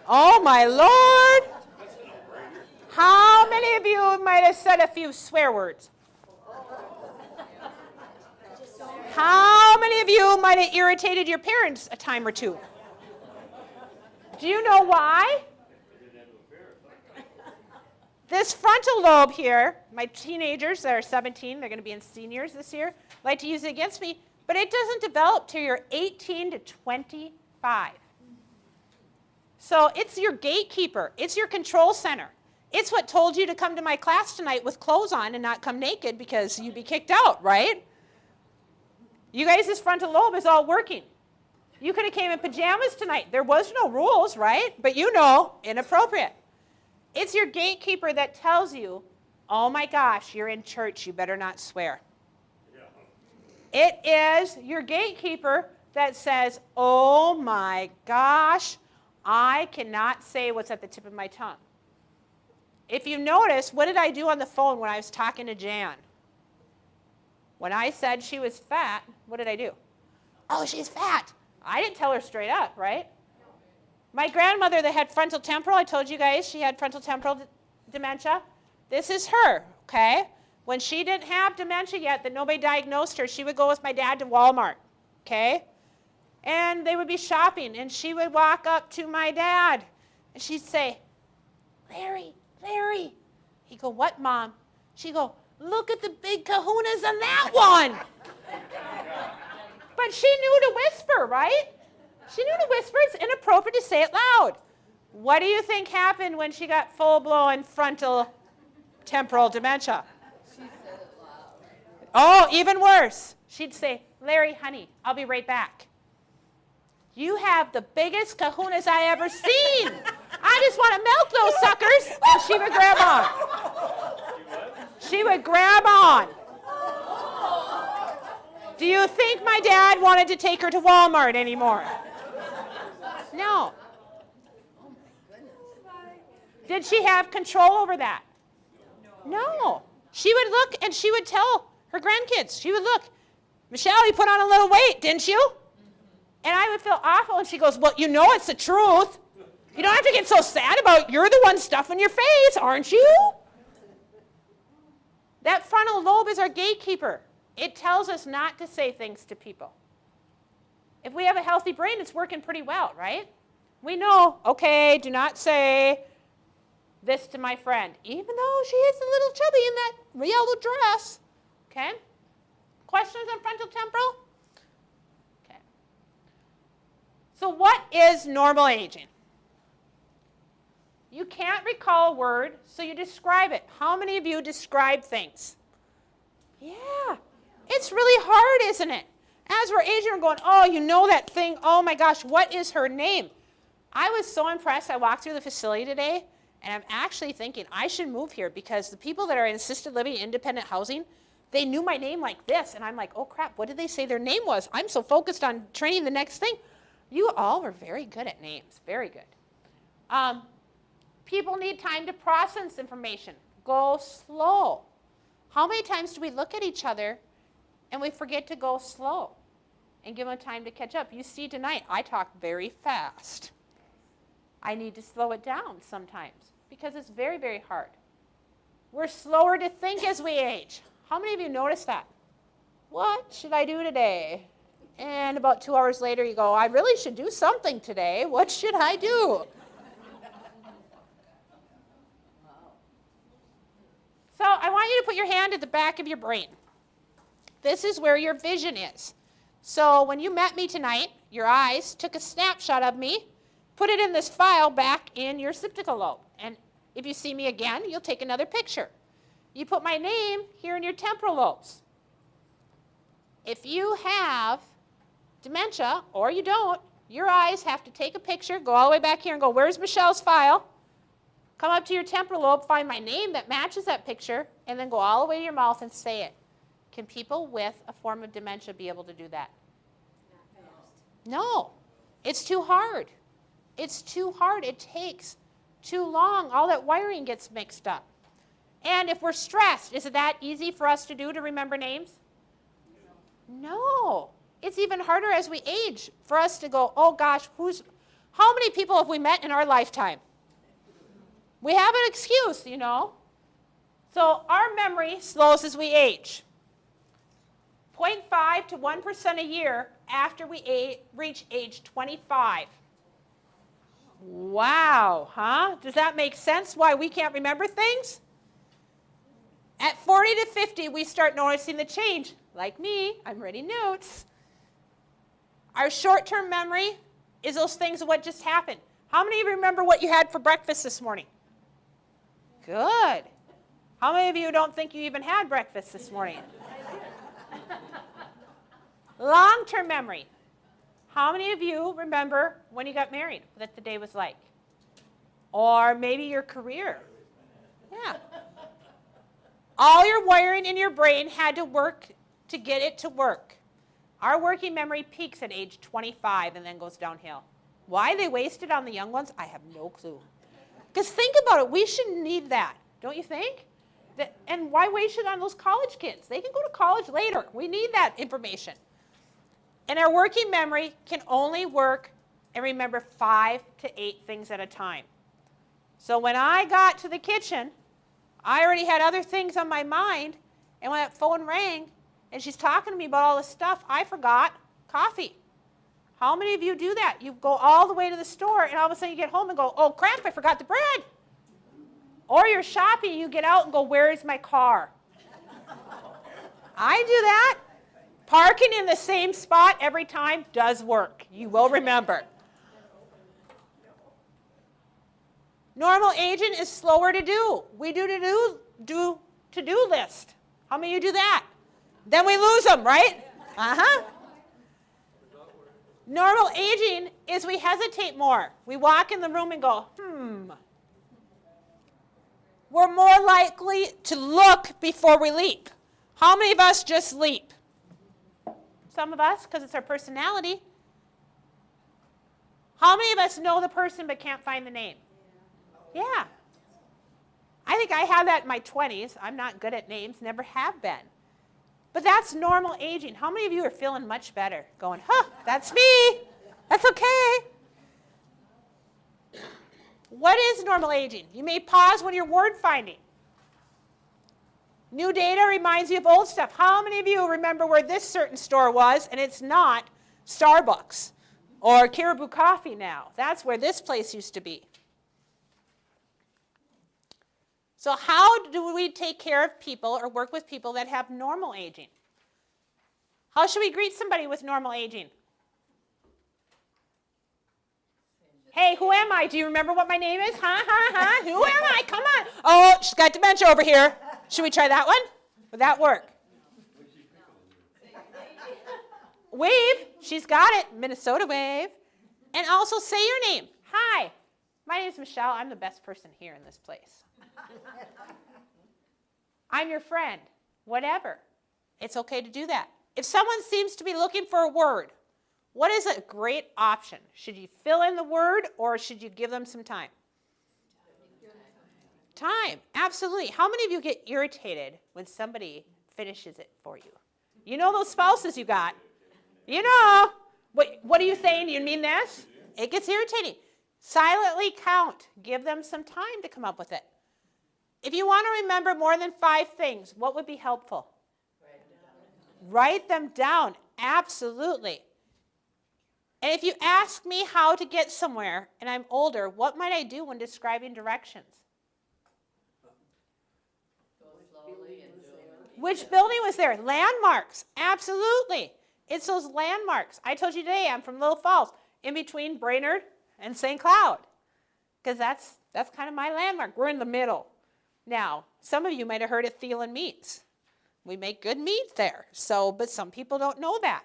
Oh, my Lord. How many of you might have said a few swear words? How many of you might have irritated your parents a time or two? Do you know why? This frontal lobe here, my teenagers that are 17, they're going to be in seniors this year, like to use it against me, but it doesn't develop till you're 18 to 25. So it's your gatekeeper. It's your control center. It's what told you to come to my class tonight with clothes on and not come naked because you'd be kicked out, right? You guys, this frontal lobe is all working. You could have came in pajamas tonight. There was no rules, right? But you know, inappropriate. It's your gatekeeper that tells you, oh my gosh, you're in church, you better not swear. Yeah. It is your gatekeeper that says, oh my gosh, I cannot say what's at the tip of my tongue. If you notice, what did I do on the phone when I was talking to Jan? When I said she was fat, what did I do? Oh, she's fat. I didn't tell her straight up, right? My grandmother that had frontal temporal, I told you guys she had frontal temporal dementia. This is her, okay? When she didn't have dementia yet, that nobody diagnosed her, she would go with my dad to Walmart, okay? And they would be shopping, and she would walk up to my dad, and she'd say, Larry, Larry. He'd go, what, Mom? She'd go, look at the big kahunas on that one. But she knew to whisper, right? She knew to whisper. It's inappropriate to say it loud. What do you think happened when she got full-blown frontal temporal dementia? She said it loud. Oh, even worse. She'd say, Larry, honey, I'll be right back. You have the biggest kahunas I ever seen. I just want to milk those suckers. And she would grab on. She would grab on. Do you think my dad wanted to take her to Walmart anymore? No. Did she have control over that? No. She would look and she would tell her grandkids. She would look, Michelle, you put on a little weight, didn't you? And I would feel awful. And she goes, well, you know it's the truth. You don't have to get so sad about you're the one stuffing your face, aren't you? That frontal lobe is our gatekeeper. It tells us not to say things to people. If we have a healthy brain, it's working pretty well, right? We know, okay, do not say this to my friend, even though she is a little chubby in that yellow dress. Okay? Questions on frontal temporal? Okay. So what is normal aging? You can't recall a word, so you describe it. How many of you describe things? Yeah. It's really hard, isn't it? As we're aging, we're going, oh, you know that thing. Oh, my gosh, what is her name? I was so impressed. I walked through the facility today, and I'm actually thinking I should move here because the people that are in assisted living, independent housing, they knew my name like this. And I'm like, oh, crap, what did they say their name was? I'm so focused on training the next thing. You all were very good at names, very good. People need time to process information. Go slow. How many times do we look at each other and we forget to go slow and give them time to catch up? You see tonight, I talk very fast. I need to slow it down sometimes because it's very, very hard. We're slower to think as we age. How many of you notice that? What should I do today? And about 2 hours later, you go, I really should do something today. What should I do? So I want you to put your hand at the back of your brain. This is where your vision is. So when you met me tonight, your eyes took a snapshot of me, put it in this file back in your occipital lobe. And if you see me again, you'll take another picture. You put my name here in your temporal lobes. If you have dementia, or you don't, your eyes have to take a picture, go all the way back here and go, where's Michelle's file? Come up to your temporal lobe, find my name that matches that picture, and then go all the way to your mouth and say it. Can people with a form of dementia be able to do that? No. It's too hard. It's too hard. It takes too long. All that wiring gets mixed up. And if we're stressed, is it that easy for us to do, to remember names? No. It's even harder as we age for us to go, oh gosh, how many people have we met in our lifetime? We have an excuse, you know. So our memory slows as we age. 0.5 to 1% a year after we reach age 25. Wow, huh? Does that make sense why we can't remember things? At 40 to 50, we start noticing the change. Like me, I'm writing notes. Our short-term memory is those things of what just happened. How many of you remember what you had for breakfast this morning? Good. How many of you don't think you even had breakfast this morning? Long-term memory. How many of you remember when you got married, what the day was like? Or maybe your career? Yeah. All your wiring in your brain had to work to get it to work. Our working memory peaks at age 25 and then goes downhill. Why they waste it on the young ones, I have no clue. Because think about it, we shouldn't need that, don't you think? And why waste it on those college kids? They can go to college later. We need that information. And our working memory can only work and remember 5 to 8 things at a time. So when I got to the kitchen, I already had other things on my mind, and when that phone rang and she's talking to me about all this stuff, I forgot coffee. How many of you do that? You go all the way to the store, and all of a sudden you get home and go, oh crap, I forgot the bread. Or you're shopping, you get out and go, where is my car? I do that. Parking in the same spot every time does work. You will remember. Normal aging is slower to do. We do to-do list. How many of you do that? Then we lose them, right? Uh-huh. Normal aging is we hesitate more. We walk in the room and go, We're more likely to look before we leap. How many of us just leap? Some of us, because it's our personality. How many of us know the person but can't find the name? Yeah. I think I had that in my 20s. I'm not good at names, never have been. But that's normal aging. How many of you are feeling much better? Going, that's me. That's okay. What is normal aging? You may pause when you're word finding. New data reminds you of old stuff. How many of you remember where this certain store was and it's not Starbucks or Caribou Coffee now? That's where this place used to be. So how do we take care of people or work with people that have normal aging? How should we greet somebody with normal aging? Hey, who am I? Do you remember what my name is? Who am I? Come on. Oh, she's got dementia over here. Should we try that one? Would that work? Wave. She's got it. Minnesota wave. And also say your name. Hi. My name is Michelle. I'm the best person here in this place. I'm your friend. Whatever. It's okay to do that. If someone seems to be looking for a word, what is a great option? Should you fill in the word or should you give them some time? Time, absolutely. How many of you get irritated when somebody finishes it for you? You know those spouses you got. You know. What are you saying? Do you mean this? It gets irritating. Silently count. Give them some time to come up with it. If you want to remember more than 5 things, what would be helpful? Write them down. Absolutely. And if you ask me how to get somewhere and I'm older, what might I do when describing directions? Which building was there? Landmarks. Absolutely. It's those landmarks. I told you today I'm from Little Falls, in between Brainerd and St. Cloud, because that's kind of my landmark. We're in the middle. Now, some of you might have heard of Thielen Meats. We make good meat there, but some people don't know that.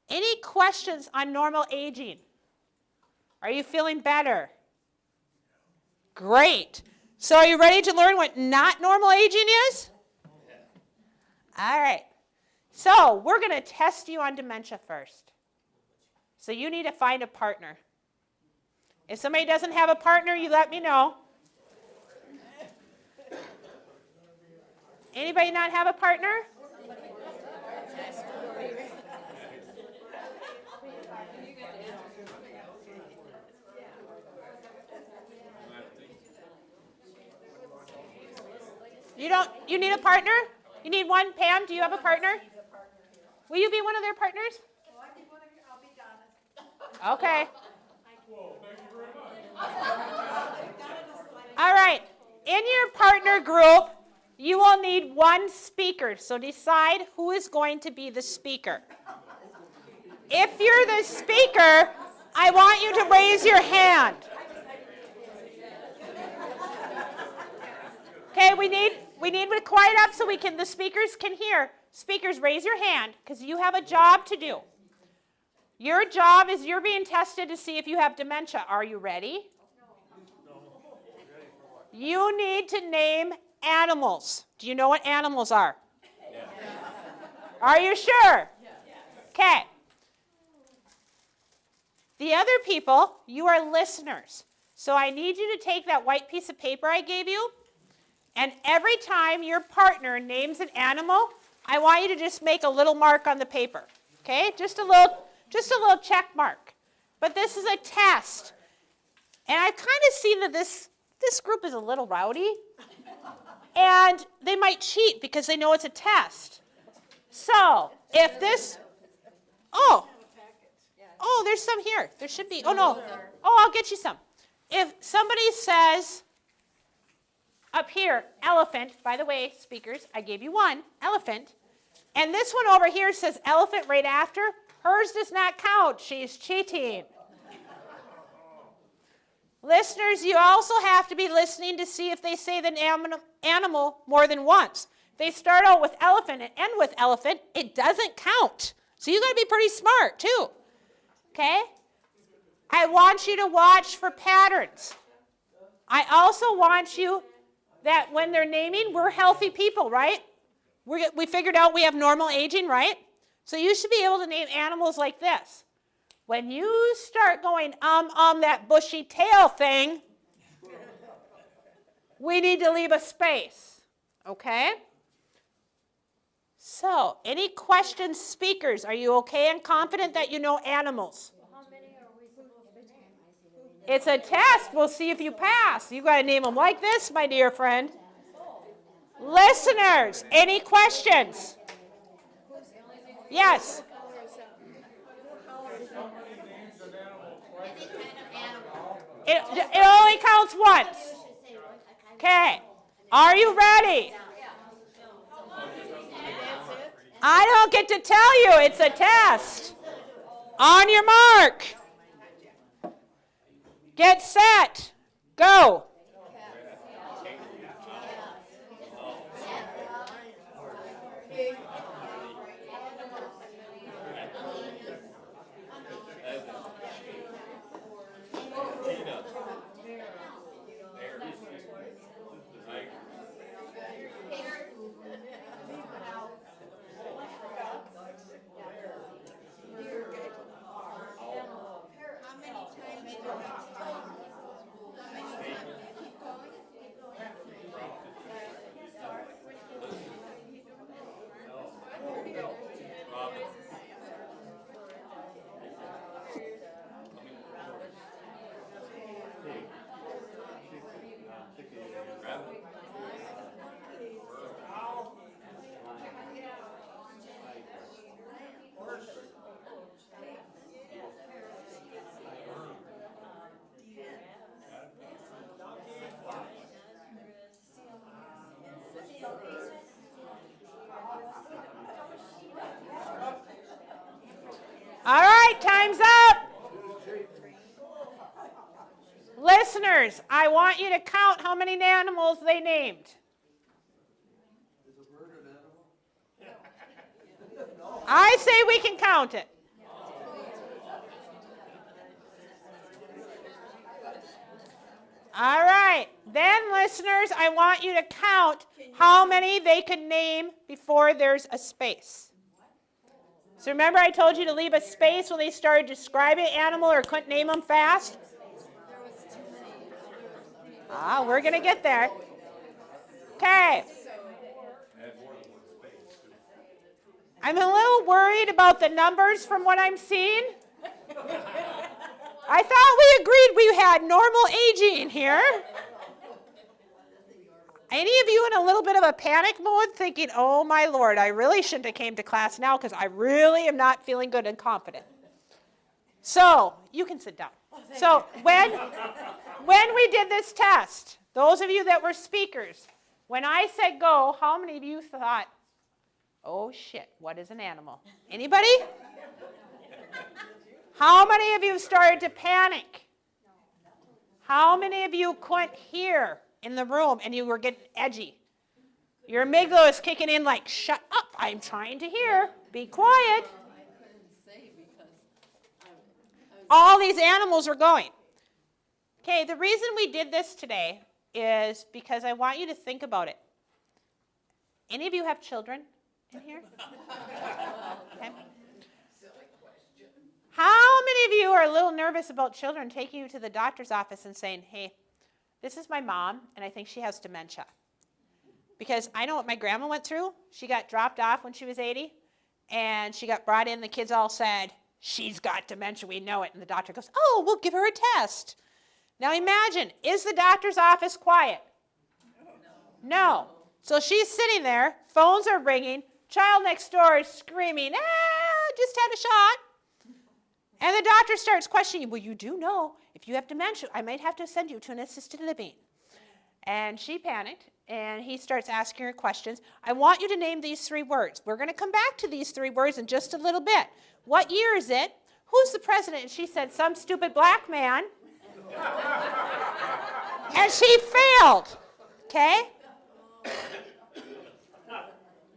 Any questions on normal aging? Are you feeling better? Great. So are you ready to learn what not normal aging is? All right. So we're going to test you on dementia first. So you need to find a partner. If somebody doesn't have a partner, you let me know. Anybody not have a partner? You need a partner? You need one? Pam, do you have a partner? Will you be one of their partners? Okay. All right. In your partner group, you will need one speaker. So decide who is going to be the speaker. If you're the speaker, I want you to raise your hand. Okay, we need to quiet up so the speakers can hear. Speakers, raise your hand because you have a job to do. Your job is you're being tested to see if you have dementia. Are you ready? No. You need to name animals. Do you know what animals are? Yeah. Are you sure? Okay. The other people, you are listeners. So I need you to take that white piece of paper I gave you, and every time your partner names an animal, I want you to just make a little mark on the paper. Okay? Just a little check mark. But this is a test. And I've kind of seen that this group is a little rowdy. And they might cheat because they know it's a test. So, if this... Oh, there's some here. There should be. Oh, no. Oh, I'll get you some. If somebody says up here, elephant, by the way, speakers, I gave you one, elephant. And this one over here says elephant right after. Hers does not count. She's cheating. Listeners, you also have to be listening to see if they say the animal more than once. If they start out with elephant and end with elephant, it doesn't count. So you got to be pretty smart, too. Okay? I want you to watch for patterns. I also want you that when they're naming, we're healthy people, right? We figured out we have normal aging, right? So you should be able to name animals like this. When you start going, that bushy tail thing, we need to leave a space, okay? So, any questions, speakers? Are you okay and confident that you know animals? How many are we supposed to name? It's a test. We'll see if you pass. You got to name them like this, my dear friend. Listeners, any questions? Yes. It only counts once. Okay. Are you ready? I don't get to tell you. It's a test. On your mark. Get set. Go. All right, time's up. Listeners, I want you to count how many animals they named. I say we can count it. All right. Then, listeners, I want you to count how many they could name before there's a space. So remember I told you to leave a space when they started describing an animal or couldn't name them fast? We're going to get there. Okay. I'm a little worried about the numbers from what I'm seeing. I thought we agreed we had normal aging here. Any of you in a little bit of a panic mode thinking, oh my Lord, I really shouldn't have came to class now because I really am not feeling good and confident. So, you can sit down. So, when we did this test, those of you that were speakers, when I said go, how many of you thought, oh shit, what is an animal? Anybody? How many of you started to panic? How many of you couldn't hear in the room and you were getting edgy? Your amygdala is kicking in like, shut up, I'm trying to hear, be quiet. I couldn't say because All these animals are going. Okay, the reason we did this today is because I want you to think about it. Any of you have children in here? Okay. How many of you are a little nervous about children taking you to the doctor's office and saying, hey, this is my mom, and I think she has dementia? Because I know what my grandma went through. She got dropped off when she was 80, and she got brought in. The kids all said, she's got dementia, we know it. And the doctor goes, oh, we'll give her a test. Now imagine, is the doctor's office quiet? No. So she's sitting there, phones are ringing, child next door is screaming, just had a shot. And the doctor starts questioning, well, you do know, if you have dementia, I might have to send you to an assisted living. And she panicked, and he starts asking her questions. I want you to name these 3 words. We're going to come back to these 3 words in just a little bit. What year is it? Who's the president? And she said, some stupid black man. And she failed, okay?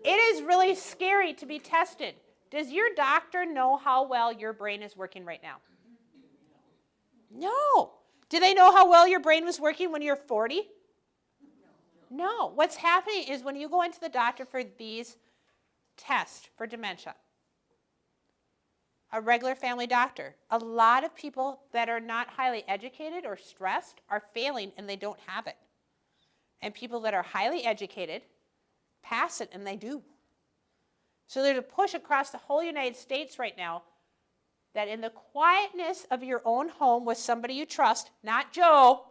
It is really scary to be tested. Does your doctor know how well your brain is working right now? No. Do they know how well your brain was working when you're 40? No. What's happening is when you go into the doctor for these tests for dementia, a regular family doctor, a lot of people that are not highly educated or stressed are failing and they don't have it. And people that are highly educated pass it and they do. So there's a push across the whole United States right now that in the quietness of your own home with somebody you trust, not Joe,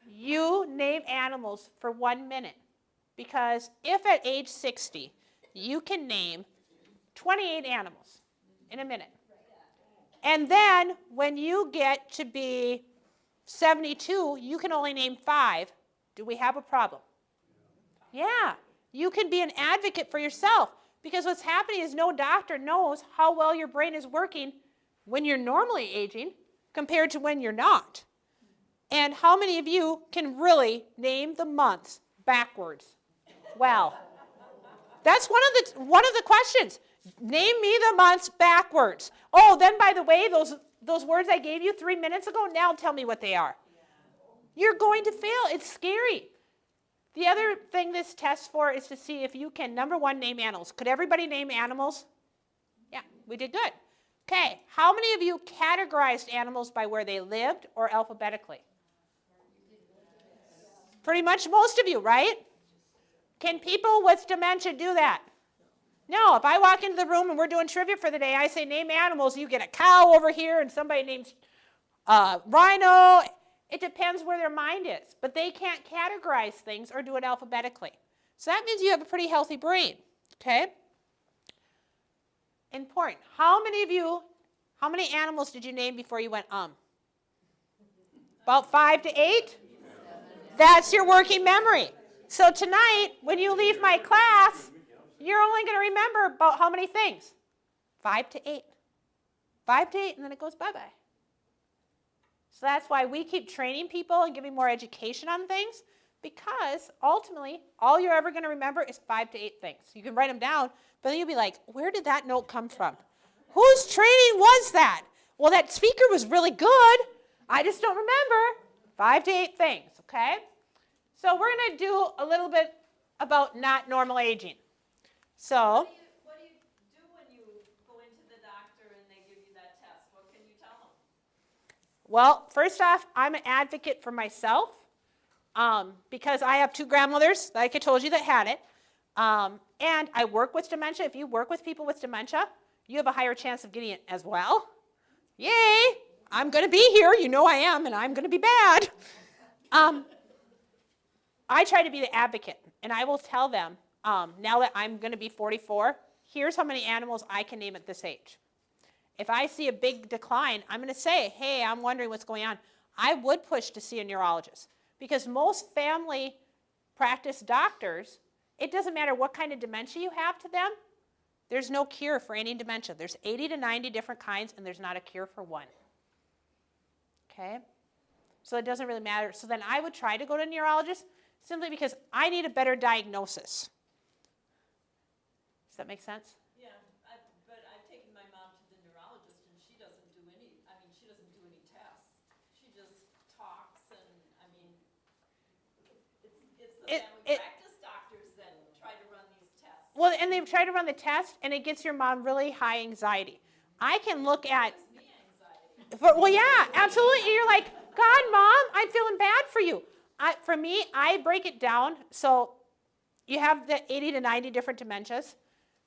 you name animals for 1 minute. Because if at age 60, you can name 28 animals in a minute. And then when you get to be 72, you can only name 5. Do we have a problem? Yeah, you can be an advocate for yourself because what's happening is no doctor knows how well your brain is working when you're normally aging compared to when you're not. And how many of you can really name the months backwards? Well, that's one of the questions. Name me the months backwards. Oh, then by the way, those words I gave you 3 minutes ago, now tell me what they are. You're going to fail. It's scary. The other thing this tests for is to see if you can, number 1, name animals. Could everybody name animals? Yeah, we did good. Okay, how many of you categorized animals by where they lived or alphabetically? Pretty much most of you, right? Can people with dementia do that? No, if I walk into the room and we're doing trivia for the day, I say name animals, you get a cow over here and somebody names rhino. It depends where their mind is, but they can't categorize things or do it alphabetically. So that means you have a pretty healthy brain, okay? Important. How many animals did you name before you went About 5 to 8? That's your working memory. So tonight, when you leave my class, you're only going to remember about how many things? 5 to 8. 5 to 8, and then it goes bye-bye. So that's why we keep training people and giving more education on things, because ultimately, all you're ever going to remember is 5 to 8 things. You can write them down, but then you'll be like, where did that note come from? Whose training was that? Well, that speaker was really good. I just don't remember. 5 to 8 things, okay? So we're going to do a little bit about not normal aging. So, What do you do when you go into the doctor and they give you that test? What can you tell them? well, first off, I'm an advocate for myself because I have 2 grandmothers, like I told you, that had it. And I work with dementia. If you work with people with dementia, you have a higher chance of getting it as well. Yay! I'm going to be here. You know I am, and I'm going to be bad. I try to be the advocate, and I will tell them, now that I'm going to be 44, here's how many animals I can name at this age. If I see a big decline, I'm going to say, hey, I'm wondering what's going on. I would push to see a neurologist because most family practice doctors, it doesn't matter what kind of dementia you have to them, there's no cure for any dementia. There's 80 to 90 different kinds, and there's not a cure for one. Okay? So it doesn't really matter. So then I would try to go to a neurologist simply because I need a better diagnosis. Does that make sense? Yeah, but I've taken my mom to the neurologist and she doesn't do any tests. She just talks and, it's the family practice doctors that try to run these tests. Well, and they try to run the test, and it gets your mom really high anxiety. I can look at... Gives me anxiety. Well, yeah, absolutely. You're like, God, Mom, I'm feeling bad for you. For me, I break it down. So you have the 80 to 90 different dementias.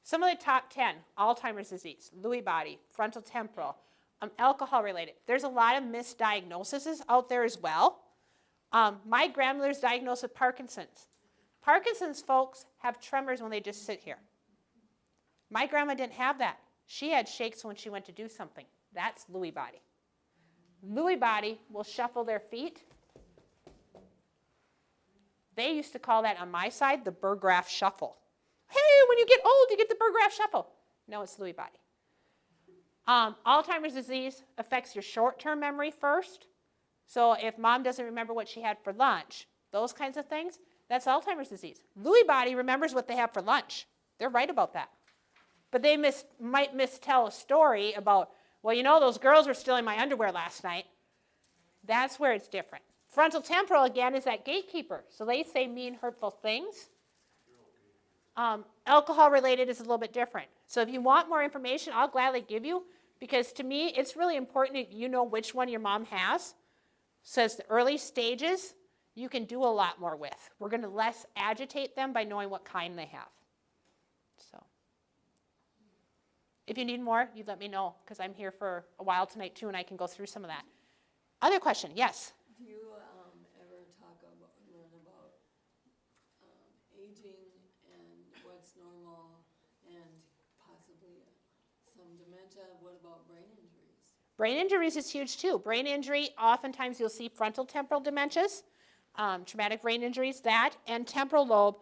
Some of the top 10, Alzheimer's disease, Lewy body, frontal temporal, alcohol related. There's a lot of misdiagnoses out there as well. My grandmother's diagnosed with Parkinson's. Parkinson's folks have tremors when they just sit here. My grandma didn't have that. She had shakes when she went to do something. That's Lewy body. Lewy body will shuffle their feet. They used to call that on my side the Burggraf shuffle. Hey, when you get old, you get the Burggraf shuffle. No, it's Lewy body. Alzheimer's disease affects your short-term memory first. So if mom doesn't remember what she had for lunch, those kinds of things, that's Alzheimer's disease. Lewy body remembers what they have for lunch. They're right about that. But they might mistell a story about, well, you know, those girls were stealing my underwear last night. That's where it's different. Frontal temporal, again, is that gatekeeper. So they say mean, hurtful things. Alcohol-related is a little bit different. So if you want more information, I'll gladly give you, because to me, it's really important that you know which one your mom has. So as the early stages, you can do a lot more with. We're going to less agitate them by knowing what kind they have. So if you need more, you let me know, because I'm here for a while tonight too, and I can go through some of that. Other question? Yes? Do you ever learn about aging and what's normal and possibly some dementia? What about brain injuries? Brain injuries is huge too. Brain injury, oftentimes you'll see frontal temporal dementias, traumatic brain injuries, that, and temporal lobe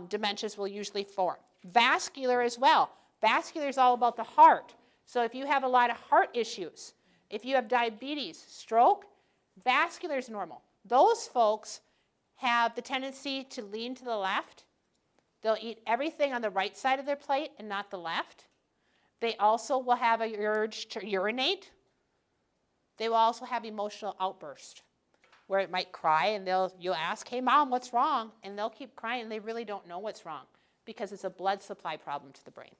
dementias will usually form. Vascular as well. Vascular is all about the heart. So if you have a lot of heart issues, if you have diabetes, stroke, vascular is normal. Those folks have the tendency to lean to the left. They'll eat everything on the right side of their plate and not the left. They also will have an urge to urinate. They will also have emotional outburst where it might cry, and you'll ask, hey, Mom, what's wrong? And they'll keep crying, and they really don't know what's wrong because it's a blood supply problem to the brain.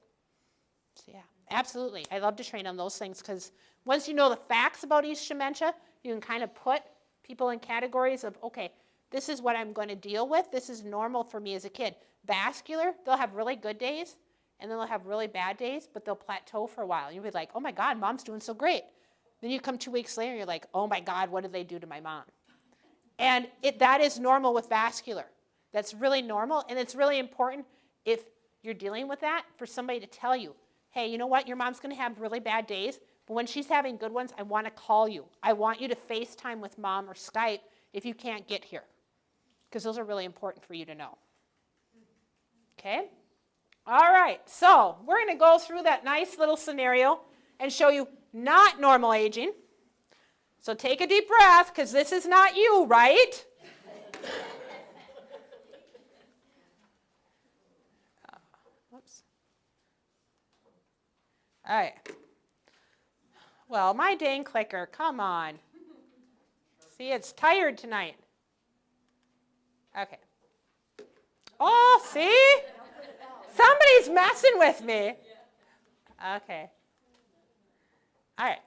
So yeah, absolutely. I love to train on those things because once you know the facts about each dementia, you can kind of put people in categories of, okay, this is what I'm going to deal with. This is normal for me as a kid. Vascular, they'll have really good days, and then they'll have really bad days, but they'll plateau for a while. You'll be like, oh my God, Mom's doing so great. Then you come 2 weeks later, you're like, oh my God, what did they do to my mom? And that is normal with vascular. That's really normal, and it's really important if you're dealing with that for somebody to tell you, hey, you know what, your mom's going to have really bad days, but when she's having good ones, I want to call you. I want you to FaceTime with Mom or Skype if you can't get here, because those are really important for you to know. Okay? All right, so we're going to go through that nice little scenario and show you not normal aging. So take a deep breath, because this is not you, right? Whoops. All right. Well, my dang clicker, come on. See, it's tired tonight. Okay. Oh, see? Somebody's messing with me. Okay. All right.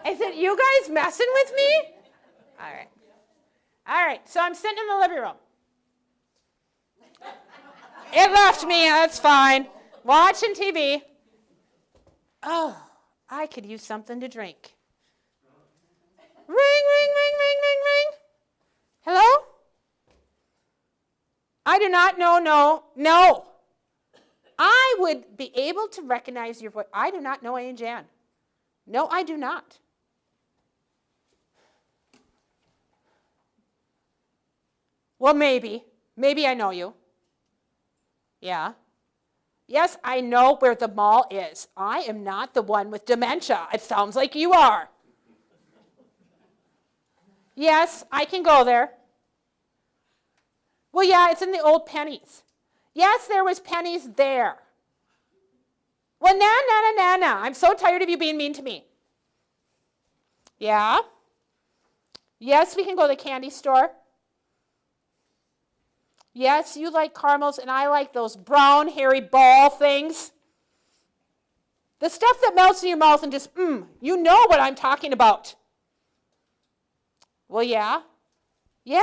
Is it you guys messing with me? All right. All right, so I'm sitting in the living room. It left me, that's fine. Watching TV. Oh, I could use something to drink. Ring, ring, ring, ring, ring, ring. Hello? I do not know, no. I would be able to recognize your voice. I do not know Aunt Jan. No, I do not. Well, maybe. Maybe I know you. Yeah. Yes, I know where the mall is. I am not the one with dementia. It sounds like you are. Yes, I can go there. Well, yeah, it's in the old Pennies. Yes, there was Pennies there. Well, na. I'm so tired of you being mean to me. Yeah. Yes, we can go to the candy store. Yes, you like caramels, and I like those brown, hairy ball things. The stuff that melts in your mouth and just, you know what I'm talking about. Well, yeah. Yeah,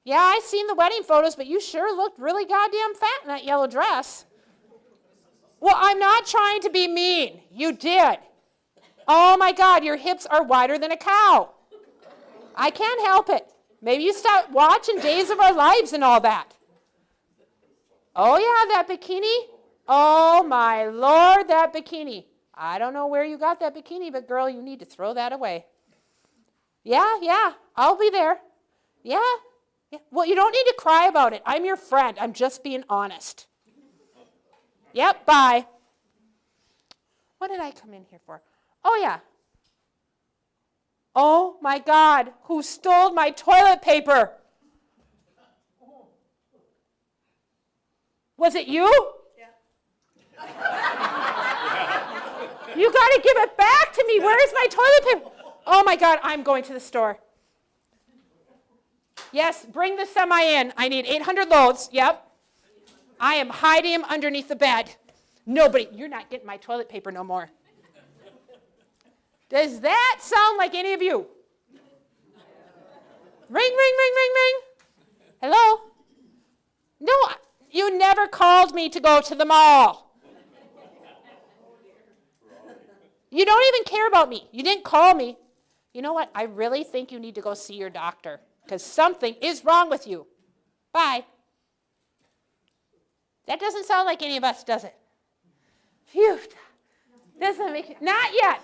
I seen the wedding photos, but you sure looked really goddamn fat in that yellow dress. Well, I'm not trying to be mean. You did. Oh, my God, your hips are wider than a cow. I can't help it. Maybe you start watching Days of Our Lives and all that. Oh, yeah, that bikini. Oh, my Lord, that bikini. I don't know where you got that bikini, but, girl, you need to throw that away. Yeah, I'll be there. Yeah. Well, you don't need to cry about it. I'm your friend. I'm just being honest. Yep, bye. What did I come in here for? Oh, yeah. Oh, my God, who stole my toilet paper? Was it you? Yeah. You got to give it back to me. Where is my toilet paper? Oh, my God, I'm going to the store. Yes, bring the semi in. I need 800 loads. Yep. I am hiding them underneath the bed. Nobody, you're not getting my toilet paper no more. Does that sound like any of you? Ring, ring, ring, ring, ring. Hello? No, you never called me to go to the mall. You don't even care about me. You didn't call me. You know what? I really think you need to go see your doctor because something is wrong with you. Bye. That doesn't sound like any of us, does it? Phew. Doesn't make it. Not yet.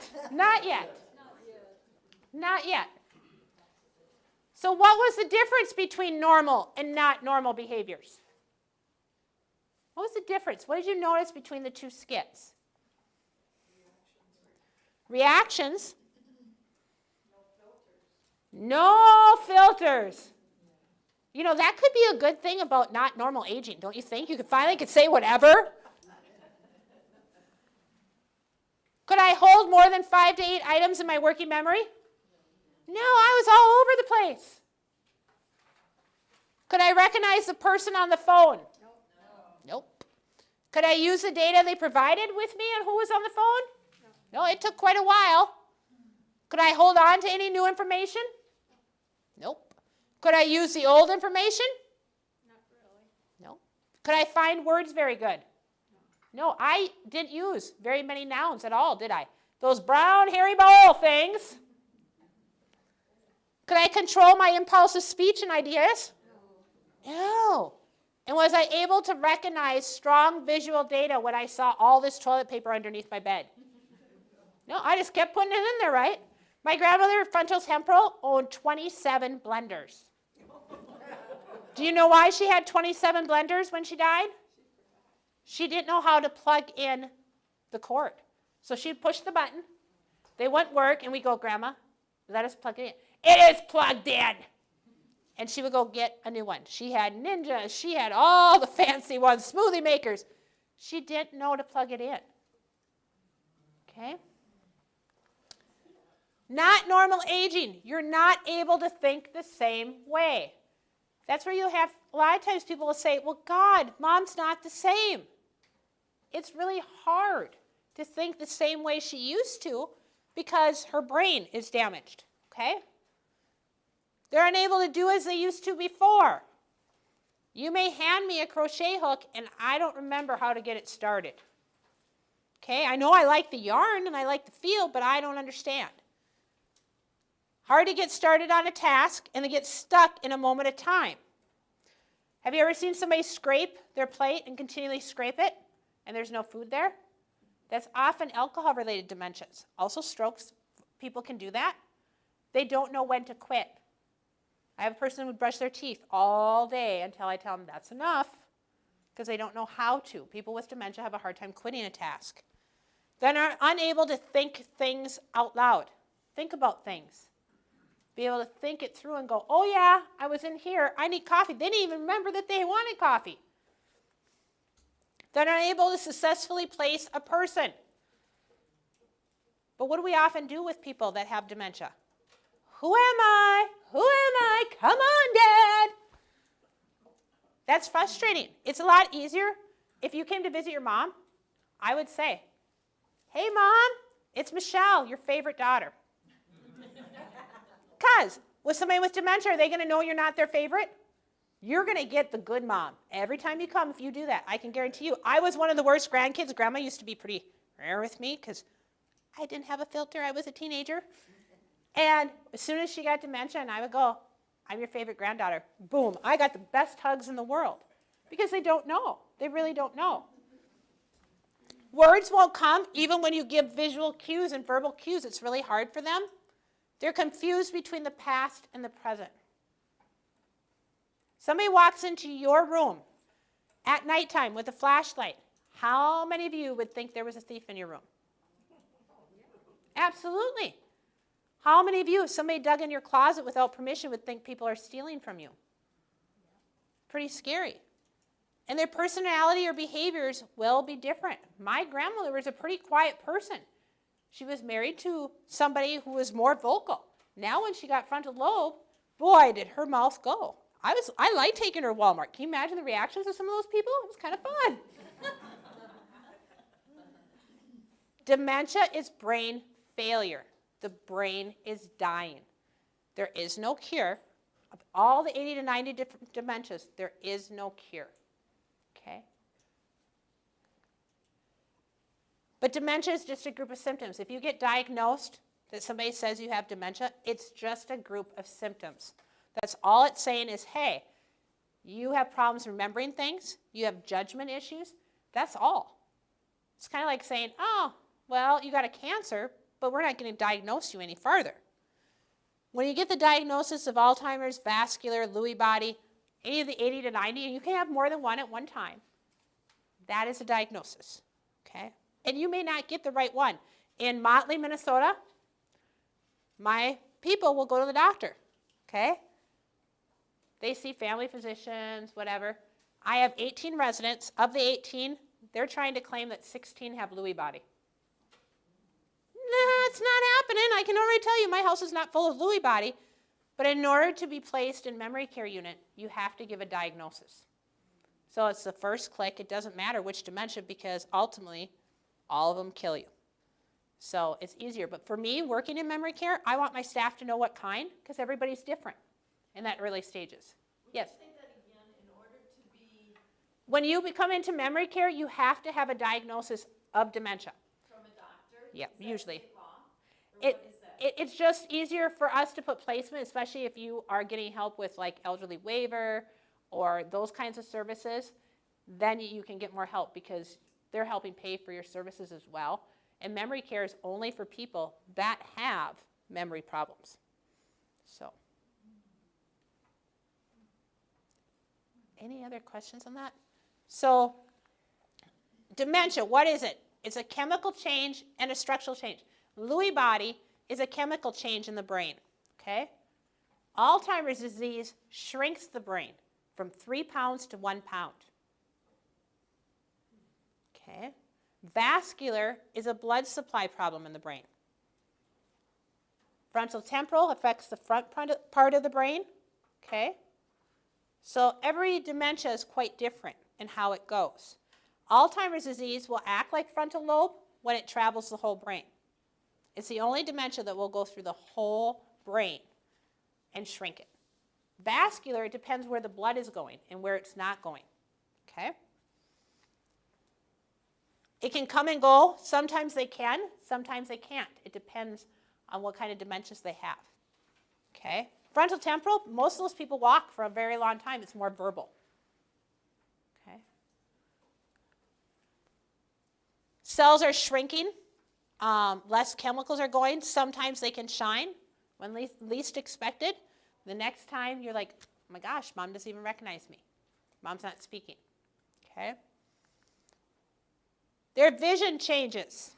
So what was the difference between normal and not normal behaviors? What was the difference? What did you notice between the two skits? Reactions. No filters. You know, that could be a good thing about not normal aging, don't you think? You could finally say whatever. Could I hold more than 5 to 8 items in my working memory? No, I was all over the place. Could I recognize the person on the phone? Nope. Could I use the data they provided with me on who was on the phone? No, it took quite a while. Could I hold on to any new information? Nope. Could I use the old information? Not really. No. Could I find words very good? No, I didn't use very many nouns at all, did I? Those brown, hairy bowl things. Could I control my impulsive speech and ideas? No. And was I able to recognize strong visual data when I saw all this toilet paper underneath my bed? No, I just kept putting it in there, right? My grandmother, Frontos Hempel, owned 27 blenders. Do you know why she had 27 blenders when she died? She didn't know how to plug in the cord. So she'd push the button. They wouldn't work, and we'd go, Grandma, let us plug it in. It is plugged in. And she would go get a new one. She had Ninjas. She had all the fancy ones, smoothie makers. She didn't know to plug it in. Okay? Not normal aging. You're not able to think the same way. That's where you have, a lot of times people will say, well, God, Mom's not the same. It's really hard to think the same way she used to because her brain is damaged, okay? They're unable to do as they used to before. You may hand me a crochet hook and I don't remember how to get it started. Okay, I know I like the yarn and I like the feel, but I don't understand. Hard to get started on a task and to get stuck in a moment of time. Have you ever seen somebody scrape their plate and continually scrape it and there's no food there? That's often alcohol-related dementias. Also strokes, people can do that. They don't know when to quit. I have a person who would brush their teeth all day until I tell them that's enough because they don't know how to. People with dementia have a hard time quitting a task. Then are unable to think things out loud. Think about things. Be able to think it through and go, oh yeah, I was in here, I need coffee. They didn't even remember that they wanted coffee. They're unable to successfully place a person. But what do we often do with people that have dementia? Who am I? Who am I? Come on, Dad. That's frustrating. It's a lot easier if you came to visit your mom. I would say, hey, Mom, it's Michelle, your favorite daughter. Because with somebody with dementia, are they going to know you're not their favorite? You're going to get the good mom. Every time you come, if you do that, I can guarantee you. I was one of the worst grandkids. Grandma used to be pretty rare with me because I didn't have a filter. I was a teenager. And as soon as she got dementia, and I would go, I'm your favorite granddaughter. Boom. I got the best hugs in the world because they don't know. They really don't know. Words won't come even when you give visual cues and verbal cues. It's really hard for them. They're confused between the past and the present. Somebody walks into your room at nighttime with a flashlight. How many of you would think there was a thief in your room? Absolutely. How many of you, if somebody dug in your closet without permission, would think people are stealing from you? Pretty scary. And their personality or behaviors will be different. My grandmother was a pretty quiet person. She was married to somebody who was more vocal. Now when she got frontal lobe, boy, did her mouth go. I like taking her to Walmart. Can you imagine the reactions of some of those people? It was kind of fun. Dementia is brain failure. The brain is dying. There is no cure. Of all the 80 to 90 different dementias, there is no cure. Okay? But dementia is just a group of symptoms. If you get diagnosed that somebody says you have dementia, it's just a group of symptoms. That's all it's saying is, hey, you have problems remembering things, you have judgment issues, that's all. It's kind of like saying, oh, well, you got a cancer, but we're not going to diagnose you any further. When you get the diagnosis of Alzheimer's, vascular, Lewy body, any of the 80 to 90, and you can have more than one at one time, that is a diagnosis, okay? And you may not get the right one. In Motley, Minnesota, my people will go to the doctor, okay? They see family physicians, whatever. I have 18 residents. Of the 18, they're trying to claim that 16 have Lewy body. Nah, it's not happening. I can already tell you my house is not full of Lewy body. But in order to be placed in memory care unit, you have to give a diagnosis. So it's the first click. It doesn't matter which dementia because ultimately all of them kill you. So it's easier. But for me, working in memory care, I want my staff to know what kind because everybody's different in that early stages. Yes? Say that again, in order to be When you come into memory care, you have to have a diagnosis of dementia. from a doctor? Yeah, Is that usually. state law? Or what is that? It's just easier for us to put placement, especially if you are getting help with like elderly waiver or those kinds of services, then you can get more help because they're helping pay for your services as well. And memory care is only for people that have memory problems. So, any other questions on that? So, dementia, what is it? It's a chemical change and a structural change. Lewy body is a chemical change in the brain, okay? Alzheimer's disease shrinks the brain from 3 pounds to 1 pound. Okay? Vascular is a blood supply problem in the brain. Frontal temporal affects the front part of the brain. Okay? So every dementia is quite different in how it goes. Alzheimer's disease will act like frontal lobe when it travels the whole brain. It's the only dementia that will go through the whole brain and shrink it. Vascular, it depends where the blood is going and where it's not going. Okay? It can come and go. Sometimes they can, sometimes they can't. It depends on what kind of dementias they have. Okay? Frontal temporal, most of those people walk for a very long time. It's more verbal. Okay? Cells are shrinking. Less chemicals are going. Sometimes they can shine when least expected. The next time you're like, oh my gosh, mom doesn't even recognize me. Mom's not speaking. Okay? Their vision changes.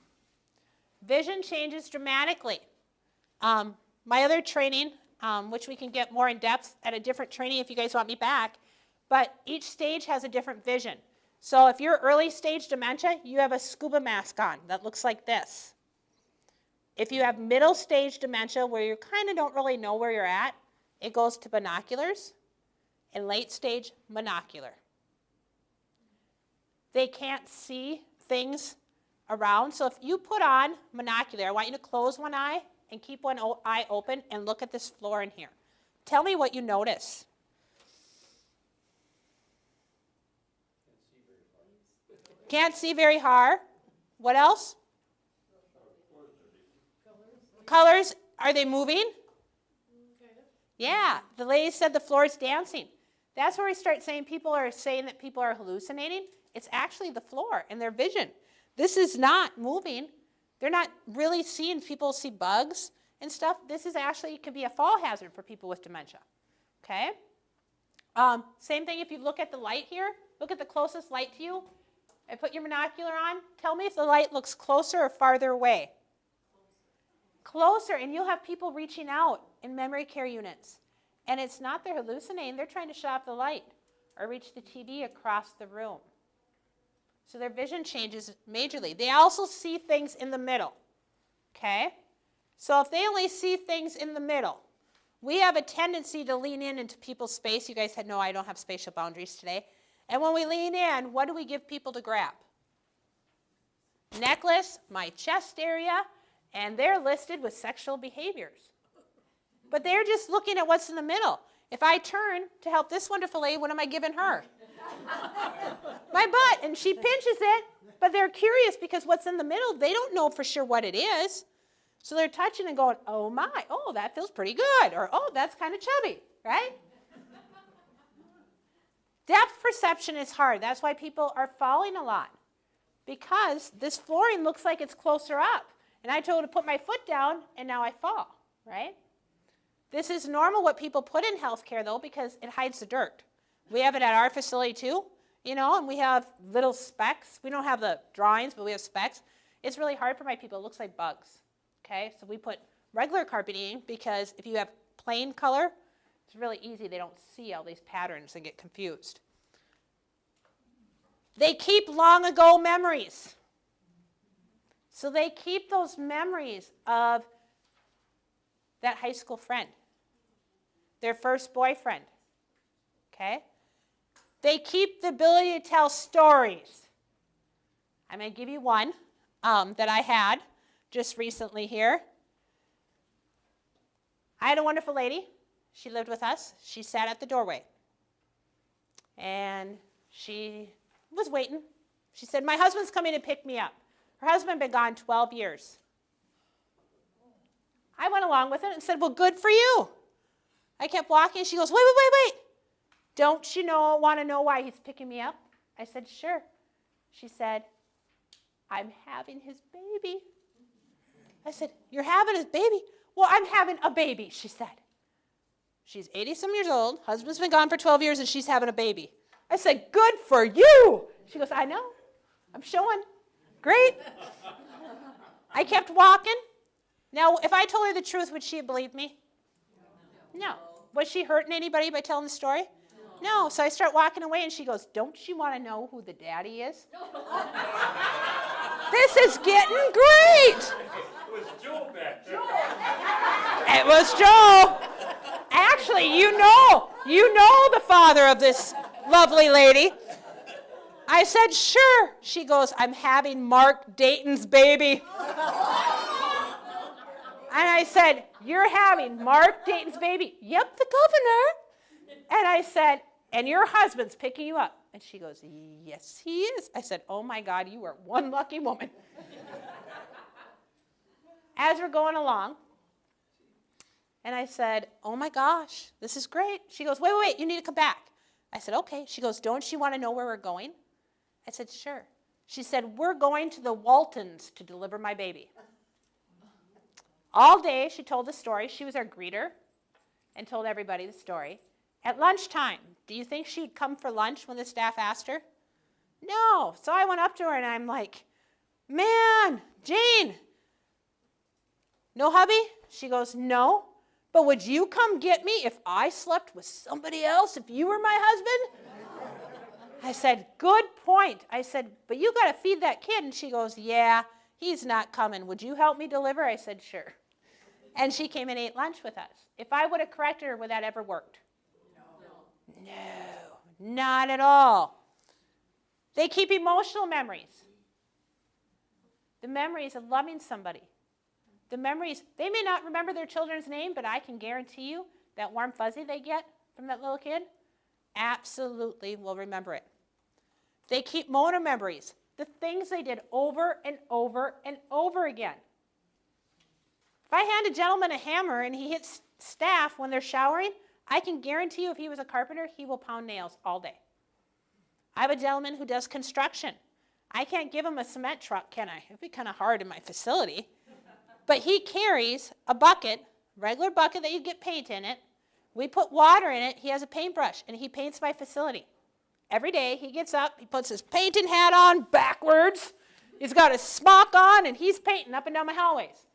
Vision changes dramatically. My other training, which we can get more in depth at a different training if you guys want me back, but each stage has a different vision. So if you're early stage dementia, you have a scuba mask on that looks like this. If you have middle stage dementia where you kind of don't really know where you're at, it goes to binoculars, and late stage monocular. They can't see things around. So if you put on monocular, I want you to close one eye and keep one eye open and look at this floor in here. Tell me what you notice. Can't see very hard. What else? Colors. Are they moving? Yeah, the lady said the floor is dancing. That's where we start saying people are saying that people are hallucinating. It's actually the floor and their vision. This is not moving. They're not really seeing, people see bugs and stuff. This is actually, it could be a fall hazard for people with dementia. Okay? Same thing if you look at the light here. Look at the closest light to you. And put your monocular on. Tell me if the light looks closer or farther away. Closer, and you'll have people reaching out in memory care units. And it's not they're hallucinating, they're trying to shut off the light or reach the TV across the room. So their vision changes majorly. They also see things in the middle. Okay? So if they only see things in the middle, we have a tendency to lean into people's space. You guys know I don't have spatial boundaries today. And when we lean in, what do we give people to grab? Necklace, my chest area, and they're listed with sexual behaviors. But they're just looking at what's in the middle. If I turn to help this wonderful lady, what am I giving her? My butt, and she pinches it, but they're curious because what's in the middle, they don't know for sure what it is. So they're touching and going, oh my, oh, that feels pretty good, or oh, that's kind of chubby, right? Depth perception is hard. That's why people are falling a lot, because this flooring looks like it's closer up. And I told her to put my foot down, and now I fall, right? This is normal what people put in healthcare, though, because it hides the dirt. We have it at our facility, too, you know, and we have little specks. We don't have the drawings, but we have specks. It's really hard for my people. It looks like bugs, okay? So we put regular carpeting because if you have plain color, it's really easy. They don't see all these patterns and get confused. They keep long ago memories. So they keep those memories of that high school friend, their first boyfriend, okay? They keep the ability to tell stories. I'm going to give you one that I had just recently here. I had a wonderful lady. She lived with us. She sat at the doorway. And she was waiting. She said, my husband's coming to pick me up. Her husband had been gone 12 years. I went along with it and said, well, good for you. I kept walking. She goes, wait. Don't you want to know why he's picking me up? I said, sure. She said, I'm having his baby. I said, you're having his baby? Well, I'm having a baby, she said. She's 80-some years old. Husband's been gone for 12 years, and she's having a baby. I said, good for you. She goes, I know. I'm showing. Great. I kept walking. Now, if I told her the truth, would she have believed me? No. Was she hurting anybody by telling the story? No. So I start walking away, and she goes, don't you want to know who the daddy is? This is getting great. It was Joe back there. It was Joe. Actually, you know the father of this lovely lady. I said, sure. She goes, I'm having Mark Dayton's baby. And I said, you're having Mark Dayton's baby? Yep, the governor. And I said, and your husband's picking you up? And she goes, yes, he is. I said, oh my God, you are one lucky woman. As we're going along, and I said, oh my gosh, this is great. She goes, wait, you need to come back. I said, okay. She goes, don't you want to know where we're going? I said, sure. She said, we're going to the Waltons to deliver my baby. All day she told the story. She was our greeter and told everybody the story. At lunchtime, do you think she'd come for lunch when the staff asked her? No. So I went up to her and I'm like, man, Jane, no hubby? She goes, no. But would you come get me if I slept with somebody else, if you were my husband? I said, good point. I said, but you got to feed that kid. And she goes, yeah, he's not coming. Would you help me deliver? I said, sure. And she came and ate lunch with us. If I would have corrected her, would that ever worked? No, not at all. They keep emotional memories. The memories of loving somebody. The memories, they may not remember their children's name, but I can guarantee you that warm fuzzy they get from that little kid, absolutely will remember it. They keep motor memories, the things they did over and over and over again. If I hand a gentleman a hammer and he hits staff when they're showering, I can guarantee you if he was a carpenter, he will pound nails all day. I have a gentleman who does construction. I can't give him a cement truck, can I? It'd be kind of hard in my facility. But he carries a bucket, regular bucket that you get paint in it. We put water in it. He has a paintbrush, and he paints my facility. Every day he gets up, he puts his painting hat on backwards. He's got his smock on, and he's painting up and down my hallways.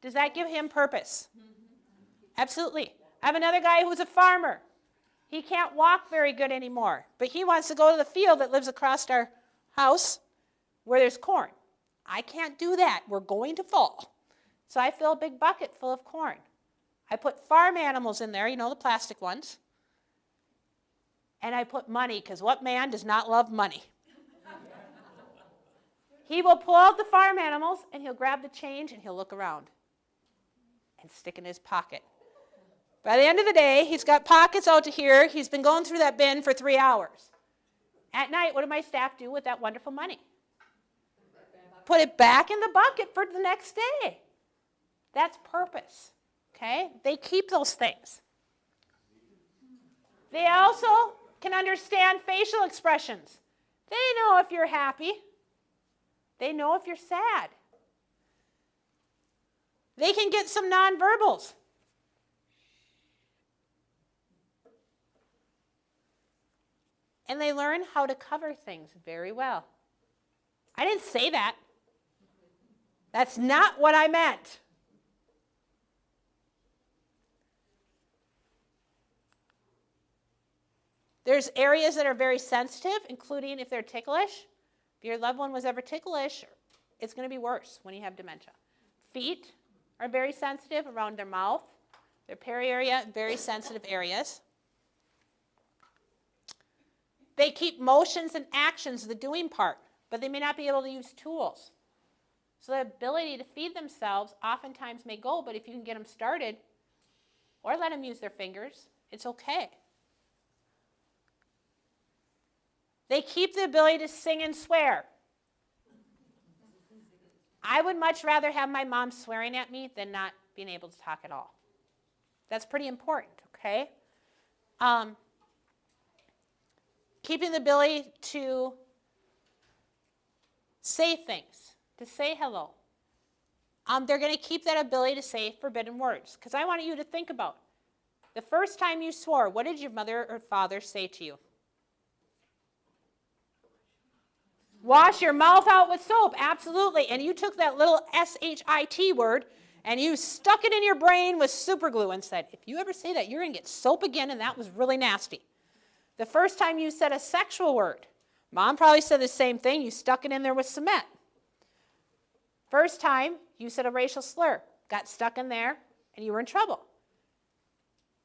Does that give him purpose? Absolutely. I have another guy who's a farmer. He can't walk very good anymore, but he wants to go to the field that lives across our house where there's corn. I can't do that. We're going to fall. So I fill a big bucket full of corn. I put farm animals in there, you know, the plastic ones. And I put money, because what man does not love money? He will pull out the farm animals, and he'll grab the change, and he'll look around and stick it in his pocket. By the end of the day, he's got pockets out to here. He's been going through that bin for 3 hours. At night, what do my staff do with that wonderful money? Put it back in the bucket for the next day. That's purpose, okay? They keep those things. They also can understand facial expressions. They know if you're happy. They know if you're sad. They can get some nonverbals. And they learn how to cover things very well. I didn't say that. That's not what I meant. There's areas that are very sensitive, including if they're ticklish. If your loved one was ever ticklish, it's going to be worse when you have dementia. Feet are very sensitive around their mouth. Their peri area, very sensitive areas. They keep motions and actions, the doing part, but they may not be able to use tools. So the ability to feed themselves oftentimes may go, but if you can get them started or let them use their fingers, it's okay. They keep the ability to sing and swear. I would much rather have my mom swearing at me than not being able to talk at all. That's pretty important, okay? Keeping the ability to say things, to say hello. They're going to keep that ability to say forbidden words. Because I want you to think about the first time you swore, what did your mother or father say to you? Wash your mouth out with soap, absolutely. And you took that little S-H-I-T word and you stuck it in your brain with super glue and said, if you ever say that, you're going to get soap again, and that was really nasty. The first time you said a sexual word, Mom probably said the same thing. You stuck it in there with cement. First time, you said a racial slur, got stuck in there, and you were in trouble.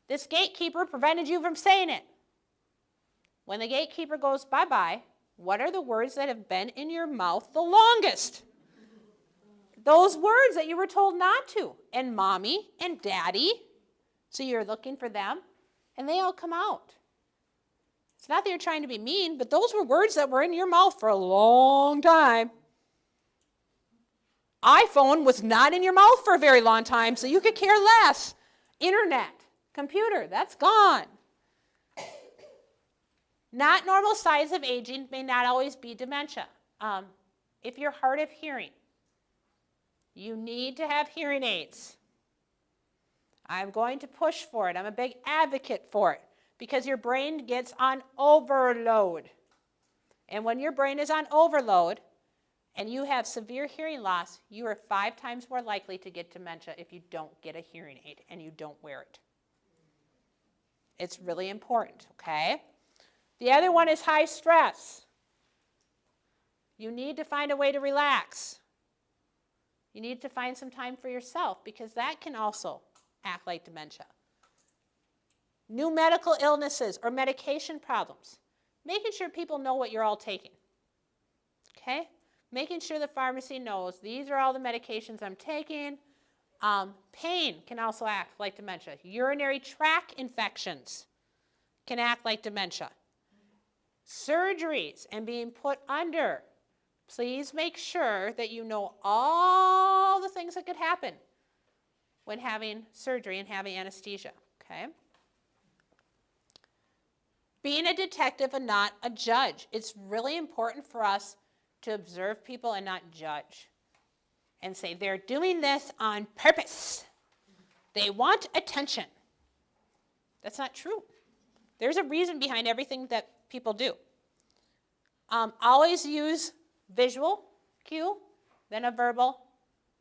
This gatekeeper prevented you from saying it. When the gatekeeper goes bye-bye, what are the words that have been in your mouth the longest? Those words that you were told not to. And mommy and daddy. So you're looking for them, and they all come out. It's not that you're trying to be mean, but those were words that were in your mouth for a long time. iPhone was not in your mouth for a very long time, so you could care less. Internet, computer, that's gone. Not normal signs of aging may not always be dementia. If you're hard of hearing, you need to have hearing aids. I'm going to push for it. I'm a big advocate for it because your brain gets on overload. And when your brain is on overload and you have severe hearing loss, you are 5 times more likely to get dementia if you don't get a hearing aid and you don't wear it. It's really important, okay? The other one is high stress. You need to find a way to relax. You need to find some time for yourself because that can also act like dementia. New medical illnesses or medication problems. Making sure people know what you're all taking. Okay? Making sure the pharmacy knows these are all the medications I'm taking. Pain can also act like dementia. Urinary tract infections can act like dementia. Surgeries and being put under. Please make sure that you know all the things that could happen when having surgery and having anesthesia, okay? Being a detective and not a judge. It's really important for us to observe people and not judge and say they're doing this on purpose. They want attention. That's not true. There's a reason behind everything that people do. Always use visual cue, then a verbal,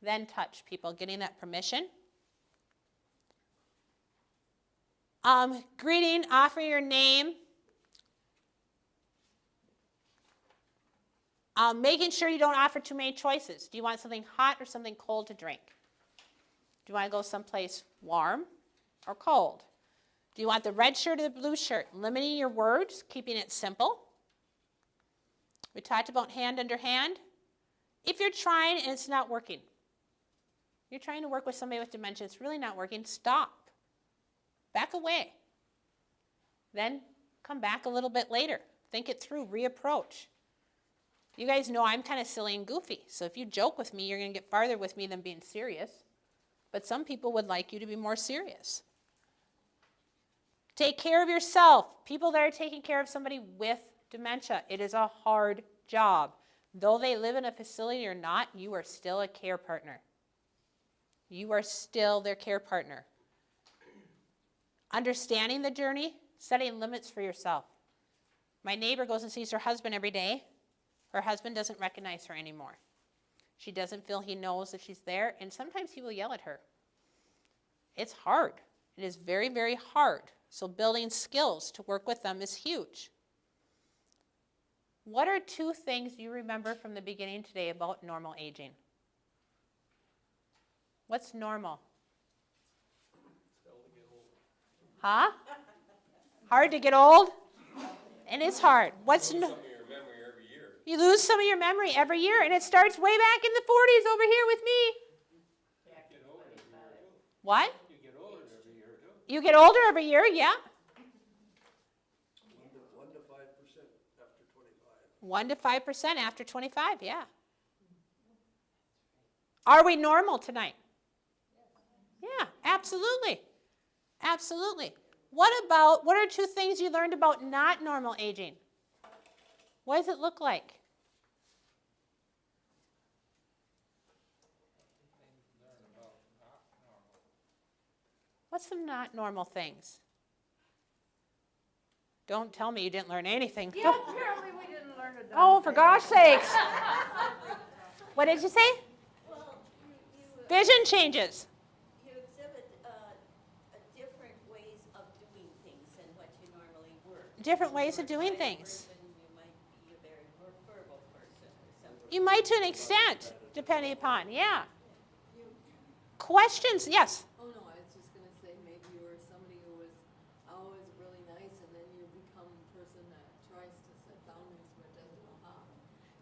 then touch. People getting that permission. Greeting, offering your name. Making sure you don't offer too many choices. Do you want something hot or something cold to drink? Do you want to go someplace warm or cold? Do you want the red shirt or the blue shirt? Limiting your words, keeping it simple. We talked about hand under hand. If you're trying and it's not working, you're trying to work with somebody with dementia, it's really not working, stop. Back away. Then come back a little bit later. Think it through, reapproach. You guys know I'm kind of silly and goofy, so if you joke with me, you're going to get farther with me than being serious. But some people would like you to be more serious. Take care of yourself. People that are taking care of somebody with dementia, it is a hard job. Though they live in a facility or not, you are still a care partner. You are still their care partner. Understanding the journey, setting limits for yourself. My neighbor goes and sees her husband every day. Her husband doesn't recognize her anymore. She doesn't feel he knows that she's there, and sometimes he will yell at her. It's hard. It is very, very hard. So building skills to work with them is huge. What are 2 things you remember from the beginning today about normal aging? What's normal? Huh? Hard to get old? And it's hard. What's you lose some of your memory every year, and it starts way back in the 40s over here with me. What? You get older every year, too. You get older every year, yeah. 1 to 5% after 25. 1 to 5% after 25, yeah. Are we normal tonight? Yeah, absolutely. Absolutely. What are 2 things you learned about not normal aging? What does it look like? What's some not normal things? Don't tell me you didn't learn anything. Yeah, apparently we didn't learn a darn Oh, for gosh sakes. What did you say? Well, Vision changes. you exhibit different ways of doing things than what you normally were. Different ways of If you were doing a quiet things. person, you might be a very verbal person or something. You might to an extent. depending upon, yeah. Questions, yes? Oh, no, I was just gonna say, maybe you were somebody who was always really nice, and then you become a person that tries to set boundaries but doesn't know how.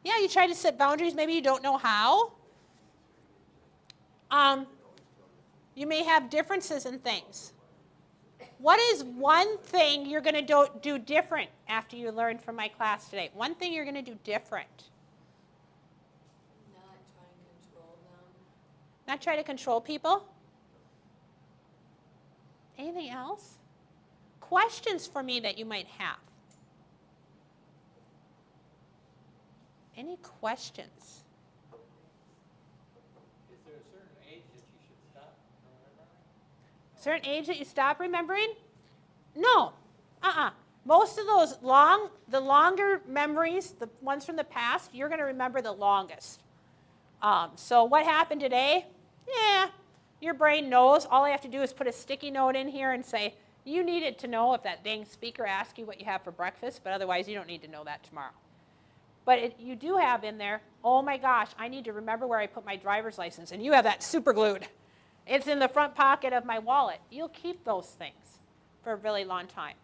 Yeah, you try to set boundaries, maybe you don't know how. You may have differences in things. What is one thing you're going to do different after you learned from my class today? One thing you're going to do different. Not try and control them. Not try to control people. Anything else? Questions for me that you might have. Any questions? Is there a certain age that you should stop remembering? Certain age that you stop remembering? No. Most of those the longer memories, the ones from the past, you're going to remember the longest. So what happened today? Yeah, your brain knows. All I have to do is put a sticky note in here and say, you needed to know if that dang speaker asks you what you have for breakfast, but otherwise you don't need to know that tomorrow. But you do have in there, oh my gosh, I need to remember where I put my driver's license, and you have that super glued. It's in the front pocket of my wallet. You'll keep those things for a really long time.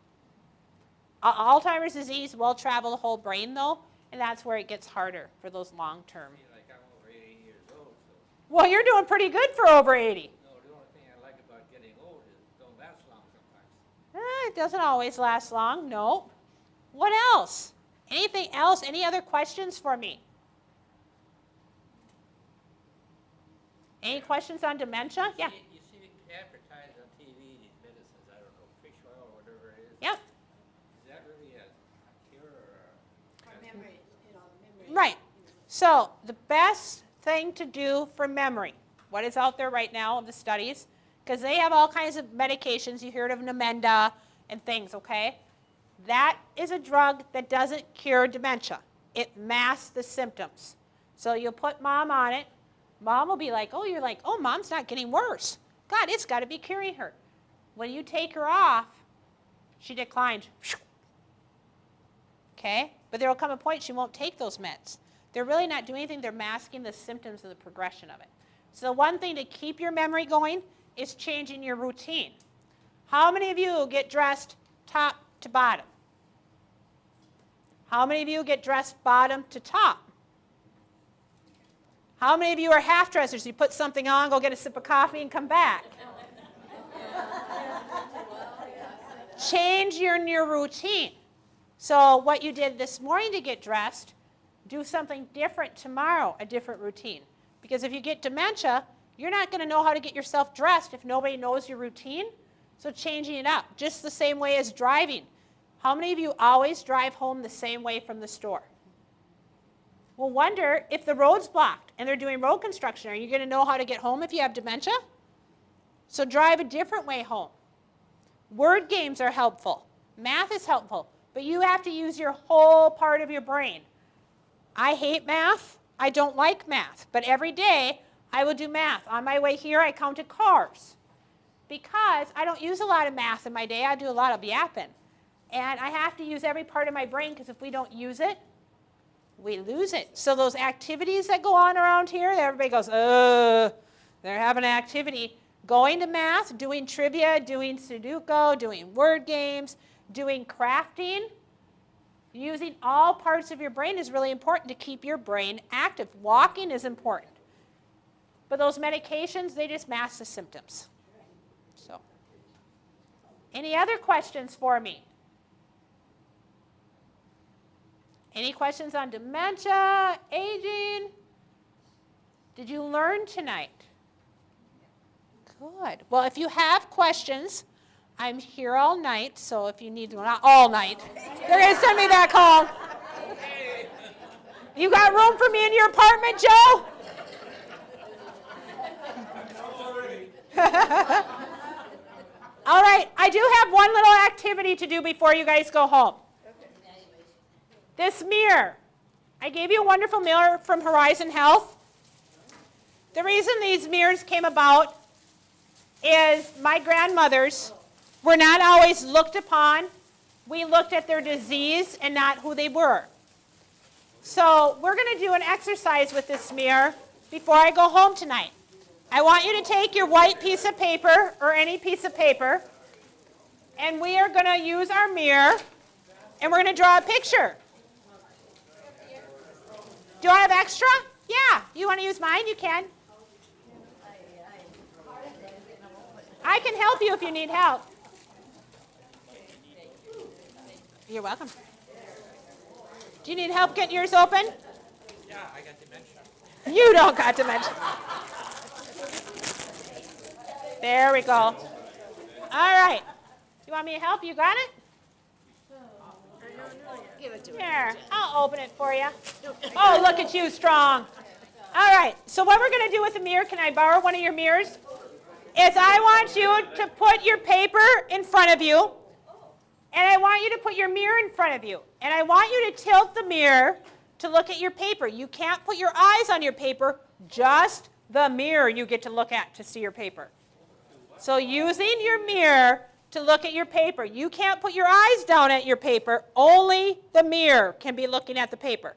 Alzheimer's disease will travel the whole brain, though, and that's where it gets harder for those long-term. Like I'm over 80 years old, so. Well, you're doing pretty good for over 80. No, the only thing I like about getting old is it don't last long sometimes. It doesn't always last long, no. What else? Anything else? Any other questions for me? Any questions on dementia? Yeah. You see advertised on TV, these medicines, I don't know, fish oil or whatever it is. Yep. Is that really a cure or a? Memory, memory. Right. So the best thing to do for memory, what is out there right now of the studies, because they have all kinds of medications. You heard of Namenda and things, okay? That is a drug that doesn't cure dementia. It masks the symptoms. So you'll put mom on it. Mom will be like, oh, you're like, oh, mom's not getting worse. God, it's got to be curing her. When you take her off, she declines. Okay? But there will come a point she won't take those meds. They're really not doing anything. They're masking the symptoms of the progression of it. So one thing to keep your memory going is changing your routine. How many of you get dressed top to bottom? How many of you get dressed bottom to top? How many of you are half dressers? You put something on, go get a sip of coffee, and come back. Change your routine. So what you did this morning to get dressed, do something different tomorrow, a different routine. Because if you get dementia, you're not going to know how to get yourself dressed if nobody knows your routine. So changing it up, just the same way as driving. How many of you always drive home the same way from the store? Well, wonder if the road's blocked and they're doing road construction, are you going to know how to get home if you have dementia? So drive a different way home. Word games are helpful. Math is helpful. But you have to use your whole part of your brain. I hate math. I don't like math. But every day, I will do math. On my way here, I counted cars. Because I don't use a lot of math in my day. I do a lot of yapping. And I have to use every part of my brain because if we don't use it, we lose it. So those activities that go on around here, everybody goes, they're having an activity. Going to math, doing trivia, doing Sudoku, doing word games, doing crafting, using all parts of your brain is really important to keep your brain active. Walking is important. But those medications, they just mask the symptoms. So, any other questions for me? Any questions on dementia, aging? Did you learn tonight? Good. Well, if you have questions, I'm here all night, so if you need, well, not all night. They're going to send me back home. You got room for me in your apartment, Joe? All right, I do have one little activity to do before you guys go home. This mirror. I gave you a wonderful mirror from Horizon Health. The reason these mirrors came about is my grandmothers were not always looked upon. We looked at their disease and not who they were. So we're going to do an exercise with this mirror before I go home tonight. I want you to take your white piece of paper or any piece of paper, and we are going to use our mirror, and we're going to draw a picture. Do I have extra? Yeah. You want to use mine? You can. I can help you if you need help. You're welcome. Do you need help getting yours open? Yeah, I got dementia. You don't got dementia. There we go. All right. You want me to help? You got it? Give it to me. Here, I'll open it for you. Oh, look at you, strong. All right, so what we're going to do with the mirror, can I borrow one of your mirrors? Is I want you to put your paper in front of you, and I want you to put your mirror in front of you. And I want you to tilt the mirror to look at your paper. You can't put your eyes on your paper, just the mirror you get to look at to see your paper. So using your mirror to look at your paper. You can't put your eyes down at your paper. Only the mirror can be looking at the paper.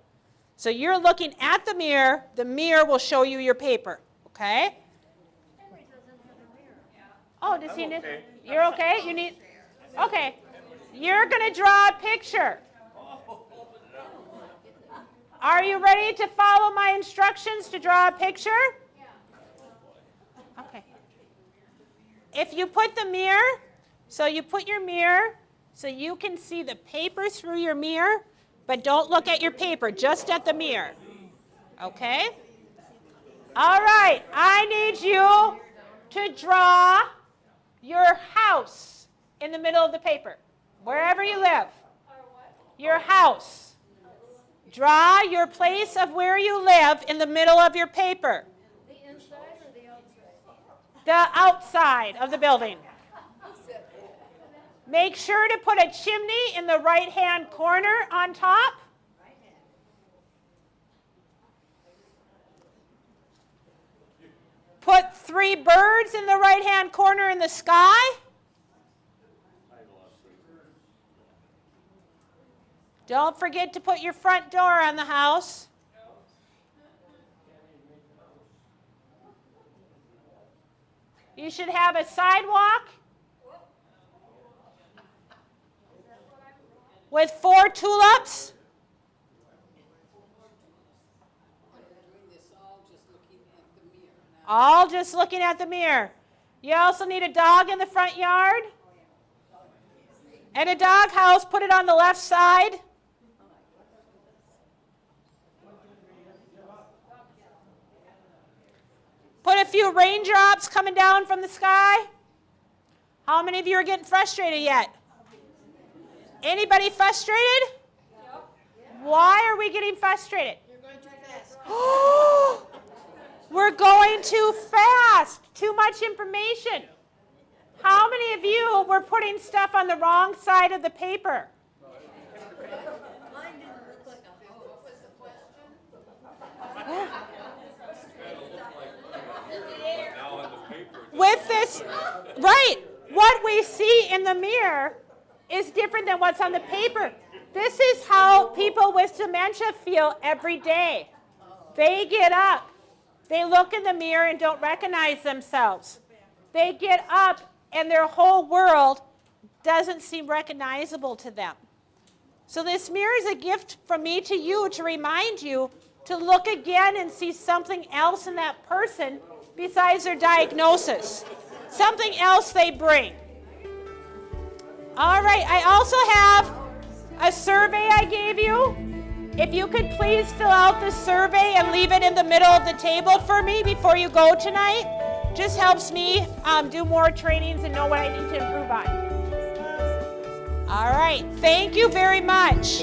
So you're looking at the mirror will show you your paper. Okay? Henry doesn't have a mirror. Oh, does he need? You're okay? You need? Okay. You're going to draw a picture. Are you ready to follow my instructions to draw a picture? Okay. If you put the mirror, so you put your mirror so you can see the paper through your mirror, but don't look at your paper, just at the mirror. Okay? All right. I need you to draw your house in the middle of the paper, wherever you live. Your house. Draw your place of where you live in the middle of your paper. The inside or the outside? The outside of the building. Make sure to put a chimney in the right-hand corner on top. Put 3 birds in the right-hand corner in the sky. Don't forget to put your front door on the house. You should have a sidewalk with 4 tulips. All just looking at the mirror. You also need a dog in the front yard. And a dog house, put it on the left side. Put a few raindrops coming down from the sky. How many of you are getting frustrated yet? Anybody frustrated? Why are we getting frustrated? You're going too fast. We're going too fast. Too much information. How many of you were putting stuff on the wrong side of the paper? Mine didn't look like a house. What was the question? With this, right, what we see in the mirror is different than what's on the paper. This is how people with dementia feel every day. They get up, they look in the mirror and don't recognize themselves. They get up and their whole world doesn't seem recognizable to them. So this mirror is a gift from me to you to remind you to look again and see something else in that person besides their diagnosis, something else they bring. All right, I also have a survey I gave you. If you could please fill out the survey and leave it in the middle of the table for me before you go tonight. Just helps me do more trainings and know what I need to improve on. All right, thank you very much.